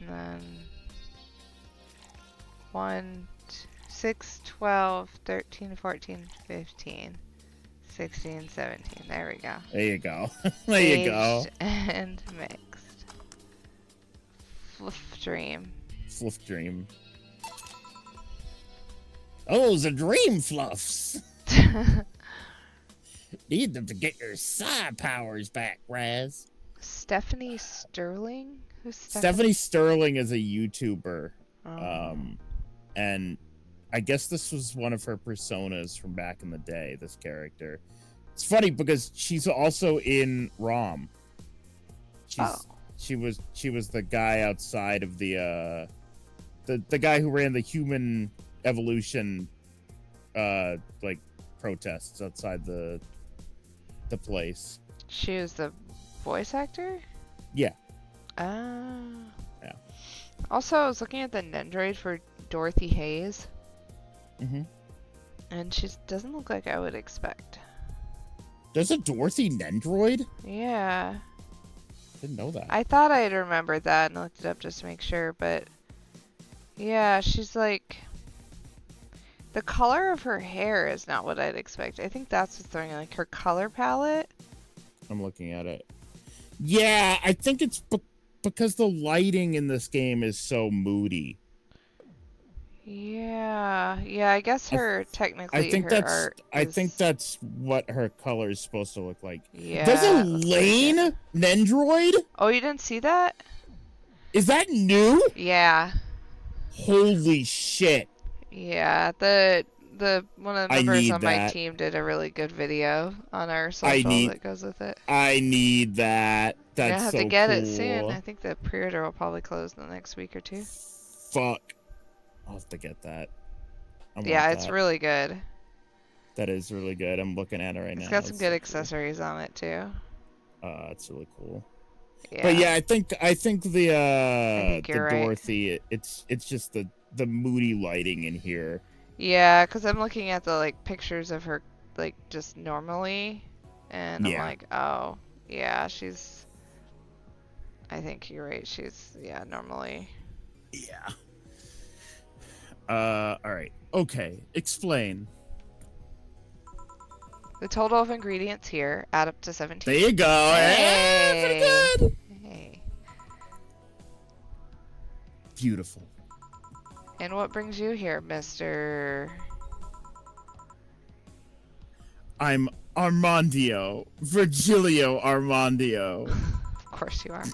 And then 1, 6, 12, 13, 14, 15, 16, 17. There we go. There you go. There you go. Aged and mixed. Fluff dream. Fluff dream. Oh, those are dream fluffs. Need them to get your psi powers back, Raz. Stephanie Sterling? Who's Stephanie Sterling is a YouTuber. Oh. And I guess this was one of her personas from back in the day, this character. It's funny because she's also in ROM. She was the guy outside of the guy who ran the human evolution like protests outside the place. She was the voice actor? Yeah. Ah. Yeah. Also, I was looking at the Nendroid for Dorothy Hayes. Mm-hmm. And she doesn't look like I would expect. There's a Dorothy Nendroid? Yeah. Didn't know that. I thought I'd remembered that and looked it up just to make sure, but... Yeah, she's like... The color of her hair is not what I'd expect. I think that's what's throwing, like, her color palette. I'm looking at it. Yeah, I think it's because the lighting in this game is so moody. Yeah, I guess her technically I think that's what her color is supposed to look like. Yeah. There's a Lane Nendroid? Oh, you didn't see that? Is that new? Yeah. Holy shit. Yeah, the one of the members on my that. team did a really good video on our social that goes with it. I need that. That's You're gonna have so to get cool. it soon. I think the pre-order will probably close in the next week or two. Fuck. I'll have to get that. Yeah, it's really good. That is really good. I'm looking at it right now. It's got some good accessories on it too. It's really cool. Yeah. But yeah, I think the Dorothy, right. it's just the moody lighting in here. Yeah, because I'm looking at the like pictures of her like just normally, And I'm Yeah. like, oh, yeah, I think you're right. She's, yeah, normally. Yeah. All right. Okay. Explain. The total of ingredients here add up to There 17. you go. Yeah, pretty Hey. good. Hey. Beautiful. And what brings you here, Mr. I'm Armandio. Virgilio Armandio. Of course you are.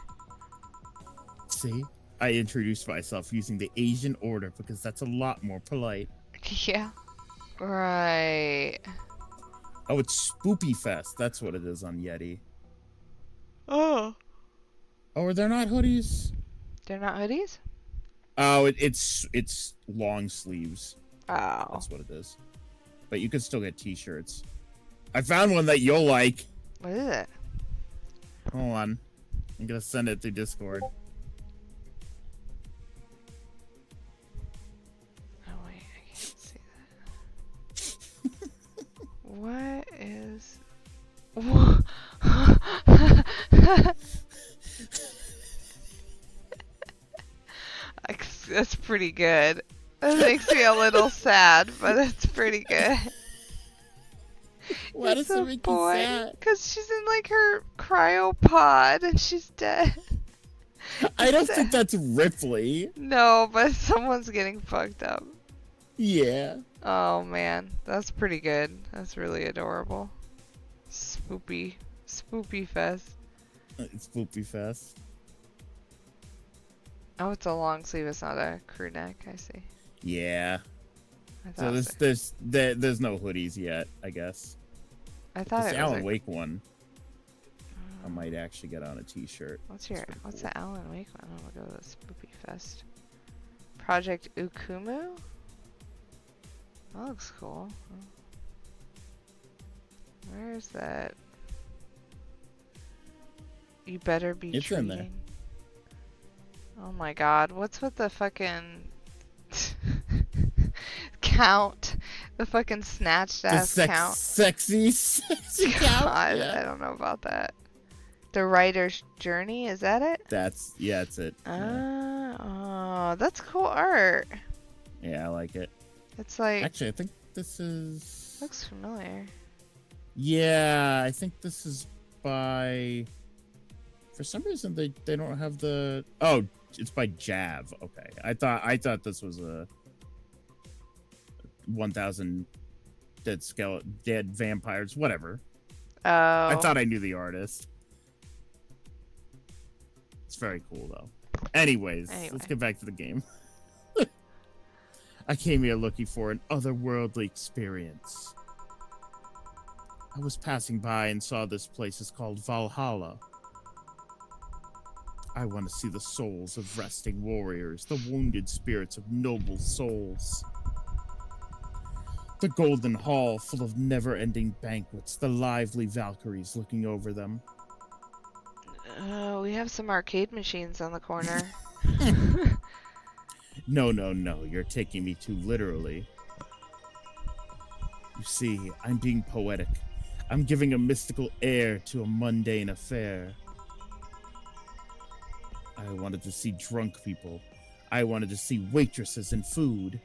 See? I introduced myself using the Asian order because that's a lot more polite. Yeah. Right. Oh, it's Spoopy Fest. That's what it is on Yeti. Oh. Oh, are there not hoodies? They're not hoodies? Oh, it's long sleeves. Oh. That's what it is. But you can still get t-shirts. I found one that you'll like. What is it? Hold on. I'm gonna send it through Discord. Oh, wait. I can't see that. What is... That's pretty good. That makes me a little sad, but it's pretty good. Why does It's it a make you boy. sad? Because she's in like her cryopod and she's dead. I don't think that's Ripley. No, but someone's getting fucked up. Yeah. Oh man, that's pretty good. That's really adorable. Spoopy. Spoopy fest. It's Spoopy Fest. Oh, it's a long sleeve. It's not a crew neck. I see. Yeah. I So thought there's no hoodies yet, I guess. I thought This it was Alan a... Wake one, I might actually get on a t-shirt. What's That's pretty what's cool. the Alan Wake one? Oh, we'll go to the Spoopy Fest. Project Ukumu? That looks cool. Where is that? You better be It's in there. treating. Oh my god, what's with the fucking count? The fucking snatched ass count. Sexy count. God, Yeah. I don't know about that. The Writer's Journey, is that it? That's it. Yeah. Oh, that's cool art. Yeah, I like it. It's like, Actually, I think this is. looks familiar. Yeah, I think this is by. For some reason, they don't have the. Oh, it's by Jav. Okay, I thought this was a 1,000 dead vampires. Whatever. Oh. I thought I knew the artist. It's very cool though. Anyways, Anyway. let's get back to the game. I came here looking for an otherworldly experience. I was passing by and saw this place is called Valhalla. I want to see the souls of resting warriors, the wounded spirits of noble souls. The golden hall full of never-ending banquets, the lively Valkyries looking over them. We have some arcade machines on the corner. No, you're taking me too literally. You see, I'm being poetic. I'm giving a mystical air to a mundane affair. I wanted to see drunk people. I wanted to see waitresses and food.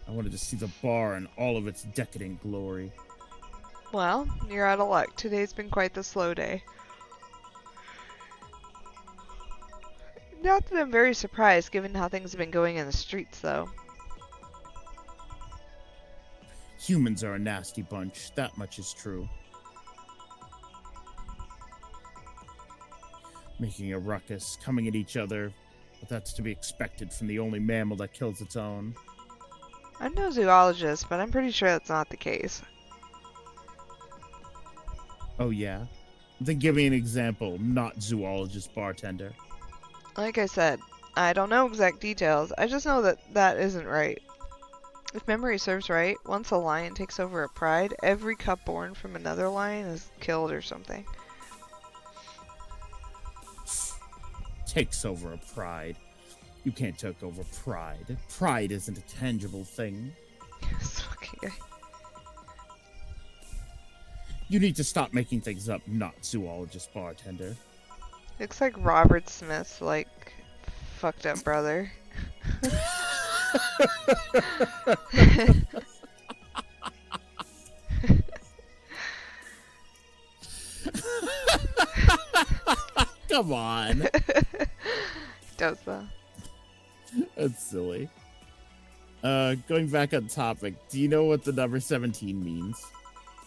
I wanted to see the bar in all of its decadent glory. Well, you're out of luck. Today's been quite the slow day. Not that I'm very surprised, given how things have been going in the streets, though. Humans are a nasty bunch, that much is true. Making a ruckus, coming at each other, but that's to be expected from the only mammal that kills its own. I'm no zoologist, but I'm pretty sure that's not the case. Oh yeah? Then give me an example, not zoologist bartender. Like I said, I don't know exact details. I just know that that isn't right. If memory serves right, once a lion takes over a pride, every cub born from another lion is killed or something. Takes over a pride. You can't take over pride. Pride isn't a tangible thing. This fucking guy. You need to stop making things up, not zoologist bartender. Looks like Robert Smith's, like, fucked up brother. Come on. Does though. That's silly. Going back on topic, do you know what the number 17 means?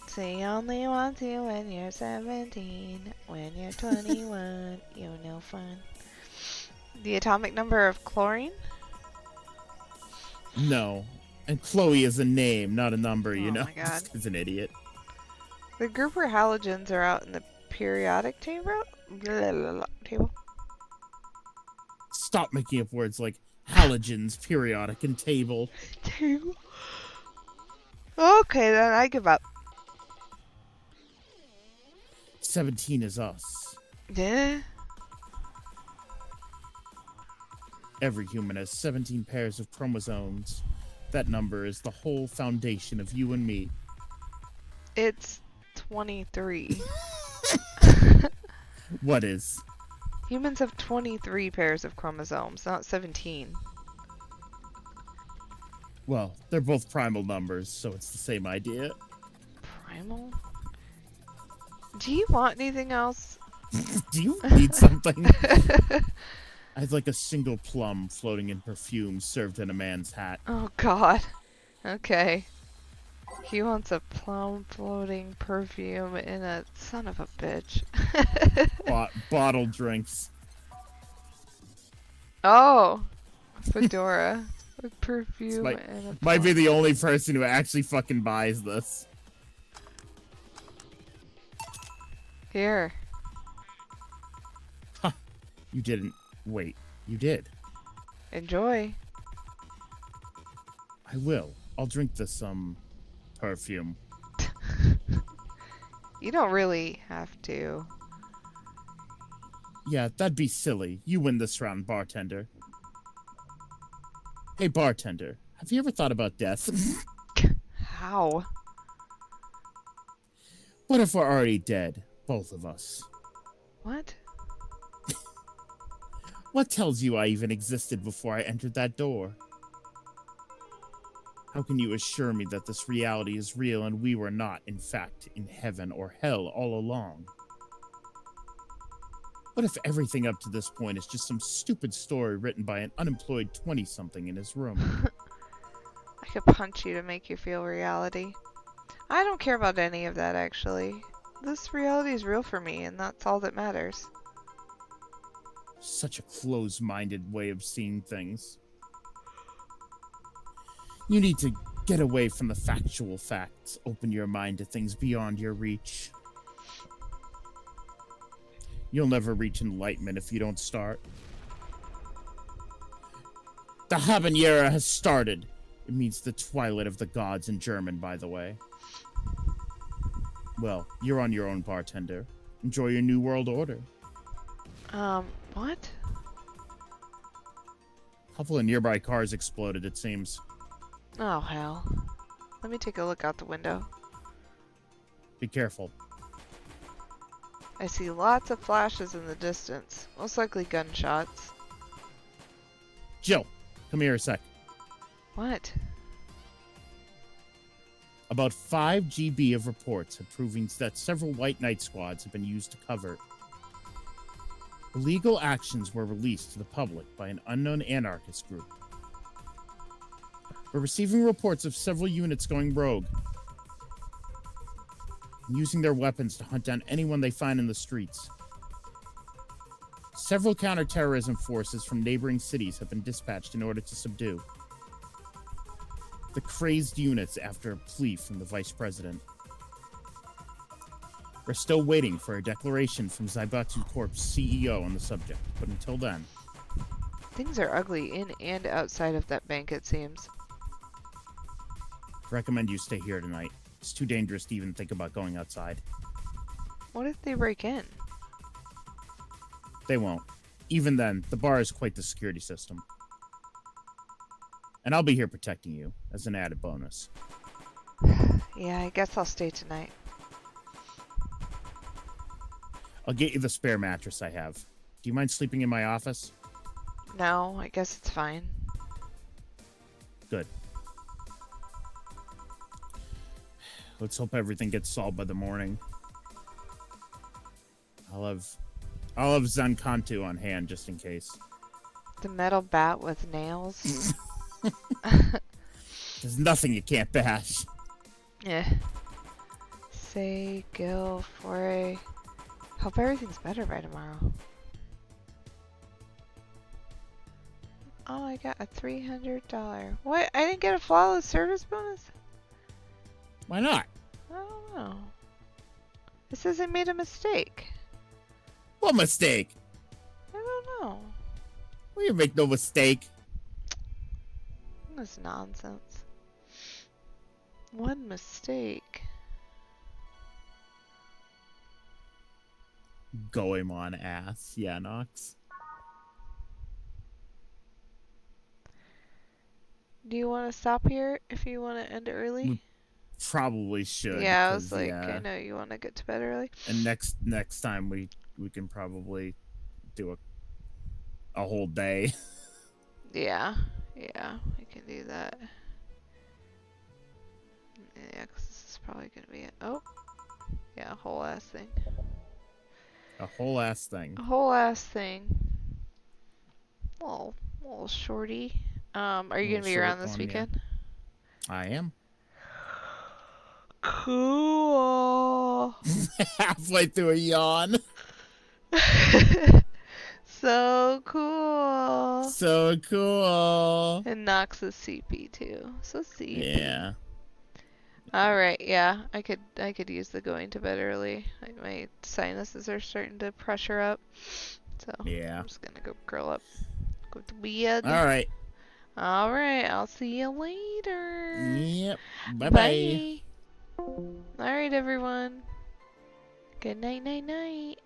Say only want to when you're 17. When you're 21, you're no fun. The atomic number of chlorine? No. And Chloe is a name, not a number, you know? Oh my god. He's an idiot. The group where halogens are out in the periodic table? Table? Stop making up words like halogens, periodic, and table. Table? Okay, then I give up. 17 is us. Yeah? Every human has 17 pairs of chromosomes. That number is the whole foundation of you and me. It's 23. What is? Humans have 23 pairs of chromosomes, not 17. Well, they're both primal numbers, so it's the same idea. Primal? Do you want anything else? Do you need something? I'd like a single plum floating in perfume served in a man's hat. Oh god. Okay. He wants a plum floating perfume in a son of a bitch. Bottle drinks. Oh! Fedora. With perfume and a plum. Might be the only person who actually fucking buys this. Here. Huh. You didn't. Wait. You did. Enjoy. I will. I'll drink this, perfume. You don't really have to. Yeah, that'd be silly. You win this round, bartender. Hey, bartender. Have you ever thought about death? How? What if we're already dead? Both of us. What? What tells you I even existed before I entered that door? How can you assure me that this reality is real and we were not, in fact, in heaven or hell all along? What if everything up to this point is just some stupid story written by an unemployed 20-something in his room? I could punch you to make you feel reality. I don't care about any of that, actually. This reality is real for me, and that's all that matters. Such a close-minded way of seeing things. You need to get away from the factual facts. Open your mind to things beyond your reach. You'll never reach enlightenment if you don't start. The Habanera has started. It means the twilight of the gods in German, by the way. Well, you're on your own, bartender. Enjoy your new world order. What? A couple of nearby cars exploded, it seems. Oh, hell. Let me take a look out the window. Be careful. I see lots of flashes in the distance. Most likely gunshots. Jill, come here a sec. What? About 5 GB of reports have proving that several White Knight squads have been used to cover. Illegal actions were released to the public by an unknown anarchist group. We're receiving reports of several units going rogue and using their weapons to hunt down anyone they find in the streets. Several counterterrorism forces from neighboring cities have been dispatched in order to subdue the crazed units after a plea from the vice president. We're still waiting for a declaration from Zaibatsu Corp's CEO on the subject, but until then... Things are ugly in and outside of that bank, it seems. I recommend you stay here tonight. It's too dangerous to even think about going outside. What if they break in? They won't. Even then, the bar is quite the security system. And I'll be here protecting you, as an added bonus. Yeah, I guess I'll stay tonight. I'll get you the spare mattress I have. Do you mind sleeping in my office? No, I guess it's fine. Good. Let's hope everything gets solved by the morning. I'll have Zankantu on hand just in case. The metal bat with nails. There's nothing you can't bash. Yeah. Say, Gil, Foray. Hope everything's better by tomorrow. Oh, I got a $300. What? I didn't get a flawless service bonus? Why not? I don't know. It says I made a mistake. What mistake? I don't know. Well, you make no mistake. That's nonsense. One mistake. Goemon ass, Yanox. Do you want to stop here if you want to end early? Probably should. Yeah, I was like, yeah. I know you want to get to bed early. And next time we can probably do a whole day. Yeah, we can do that. Yeah, because this is probably going to be it. Oh, yeah, a whole ass thing. A whole ass thing. A whole ass thing. Little shorty. Are you going to be around this weekend? Yeah. I am. Cool. Halfway through a yawn. So cool. So cool. And Nox is CP too. So CP. Yeah. Alright, yeah. I could use the going to bed early. Like my sinuses are starting to pressure up. So yeah. I'm just gonna go curl up. Go to bed. Alright. Alright, I'll see you later. Yep. Bye-bye. Bye. Alright, everyone. Good night, night, night.